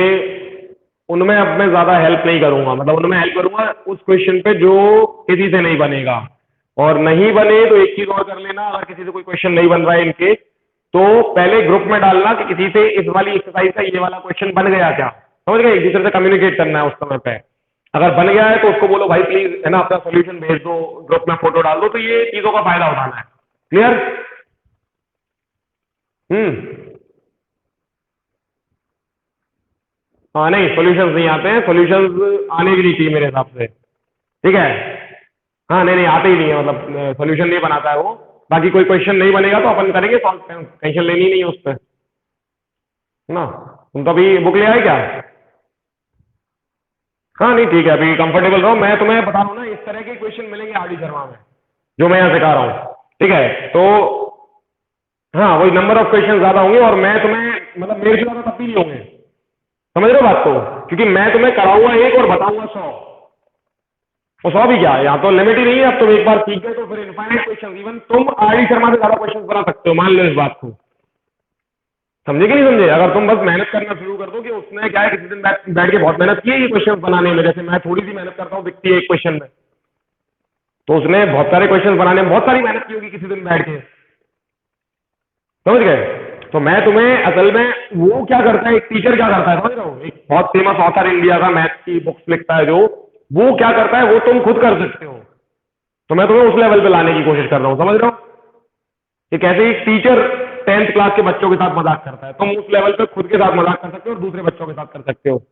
उनमें अब मैं ज्यादा हेल्प नहीं करूंगा, मतलब उनमें हेल्प करूंगा उस क्वेश्चन पे जो किसी से नहीं बनेगा। और नहीं बने तो एक चीज और कर लेना, अगर किसी से कोई क्वेश्चन नहीं बन रहा है इनके, तो पहले ग्रुप में डालना कि किसी से इस वाली एक्सरसाइज का ये वाला क्वेश्चन बन गया क्या। समझ गए? एक दूसरे से कम्युनिकेट करना है उस समय पे। अगर बन गया है तो उसको बोलो भाई प्लीज है ना अपना सोल्यूशन भेज दो, ग्रुप में फोटो डाल दो। तो ये चीजों का फायदा उठाना है। क्लियर? हाँ नहीं सॉल्यूशंस नहीं आते हैं, सॉल्यूशंस आने भी नहीं चाहिए मेरे हिसाब से। ठीक है हाँ नहीं नहीं आते ही नहीं है, मतलब सॉल्यूशन नहीं बनाता है वो। बाकी कोई क्वेश्चन नहीं बनेगा तो अपन करेंगे सॉल्व, टेंशन लेनी नहीं है उस पर ना। तुम तो अभी बुक ले आए क्या? हाँ नहीं ठीक है, अभी कंफर्टेबल रहो। मैं तुम्हें बता रहा हूँ ना, इस तरह के क्वेश्चन मिलेंगे आरडी शर्मा में जो मैं यहाँ सिखा रहा हूँ। ठीक है तो हाँ वही नंबर ऑफ क्वेश्चन ज्यादा होंगे, और मैं तुम्हें मतलब मेरे से ज्यादा तब भी नहीं होंगे। समझ रहे हो बात को? क्योंकि मैं तुम्हें कराऊंगा एक और बताऊंगा 100। वो 100 भी क्या है, यहाँ तो लिमिट ही नहीं है। अब तुम एक बार सीख गए तो फिर इनफाइनाइट क्वेश्चन, इवन तुम आरडी शर्मा से ज्यादा क्वेश्चन बना सकते हो, मान लो इस बात को। समझे कि नहीं समझे? अगर तुम बस मेहनत करना शुरू कर दो कि उसने क्या है किसी दिन बैठ के बहुत मेहनत की है ये क्वेश्चन बनाने में, जैसे मैं थोड़ी सी मेहनत करता हूँ दिखती है एक क्वेश्चन में, तो उसने बहुत सारे क्वेश्चन बनाने में बहुत सारी मेहनत की होगी किसी दिन बैठ के। समझ गए? तो मैं तुम्हें असल में, वो क्या करता है, एक टीचर क्या करता है समझ रहे हो, एक बहुत फेमस ऑथर इंडिया का, मैथ की बुक्स लिखता है जो, वो क्या करता है वो तुम खुद कर सकते हो। तो मैं तुम्हें उस लेवल पे लाने की कोशिश कर रहा हूं, समझ रहे हो? कि कैसे एक टीचर 10th क्लास के बच्चों के साथ मजाक करता है, तुम उस लेवल पे खुद के साथ मजाक कर सकते हो और दूसरे बच्चों के साथ कर सकते हो।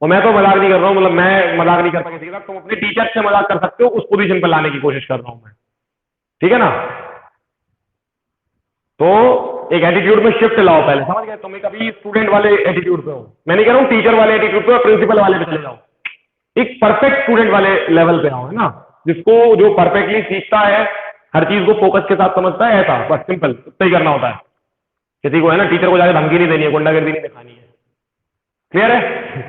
और मैं तो मजाक नहीं कर रहा हूँ, मतलब मैं मजाक नहीं करता किसी के साथ, तुम अपने टीचर से मजाक कर सकते हो, उस पोजीशन पे लाने की कोशिश कर रहा हूं मैं। ठीक है ना? तो एक एटीट्यूड में शिफ्ट लाओ पहले, समझ गए? तुम एक अभी स्टूडेंट वाले एटीट्यूड पे हो, मैं नहीं कह रहा हूँ टीचर वाले एटीट्यूड पे, प्रिंसिपल वाले पे चले जाओ। एक परफेक्ट स्टूडेंट वाले लेवल पे आओ, है ना? जिसको, जो परफेक्टली सीखता है, हर चीज को फोकस के साथ समझता है, ऐसा बस सिंपल इतना ही करना होता है। किसी को, है ना, टीचर को जाकर धमकी नहीं देनी है, गुंडागर्दी नहीं दिखानी है। क्लियर है?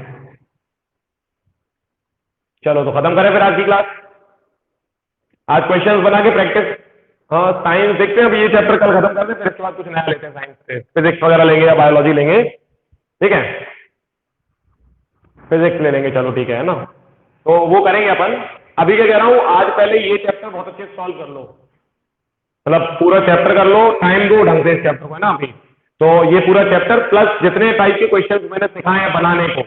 चलो तो खत्म करें फिर आज की क्लास। आज क्वेश्चंस बना के प्रैक्टिस। हाँ, साइंस देखते हैं, अभी ये चैप्टर कल खत्म कर दें, फिर इसके बाद कुछ नया लेते हैं, साइंस से फिजिक्स वगैरह लेंगे या बायोलॉजी लेंगे। ठीक है? फिजिक्स ले लेंगे, चलो ठीक है ना? तो वो करेंगे अपन। अभी क्या कह रहा हूँ, आज पहले ये चैप्टर बहुत अच्छे से सॉल्व कर लो, मतलब पूरा चैप्टर कर लो, टाइम दो ढंग से इस चैप्टर को, है ना? अभी तो ये पूरा चैप्टर प्लस जितने टाइप के क्वेश्चंस मैंने सिखाए हैं बनाने को,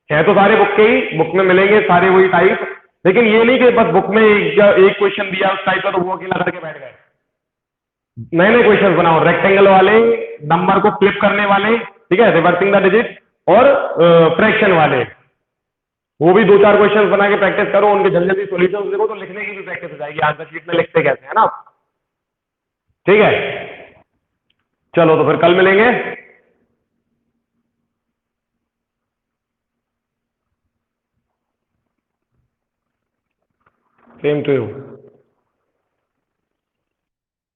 है तो सारे बुक के ही, बुक में मिलेंगे सारे वही टाइप। लेकिन ये नहीं कि बस बुक में एक क्वेश्चन दिया उस टाइप का तो वो अकेला करके बैठ गए। नए नए क्वेश्चन बनाओ, रेक्टेंगल वाले, नंबर को फ्लिप करने वाले, ठीक है, रिवर्सिंग द डिजिट, और फ्रैक्शन वाले। वो भी दो चार क्वेश्चंस बना के प्रैक्टिस करो, उनके जल्दी जल्दी सॉल्यूशंस देखो, तो लिखने की भी प्रैक्टिस हो जाएगी, आंसर शीट में लिखते कैसे, है ना? ठीक है? चलो तो फिर कल मिलेंगे। Same to you.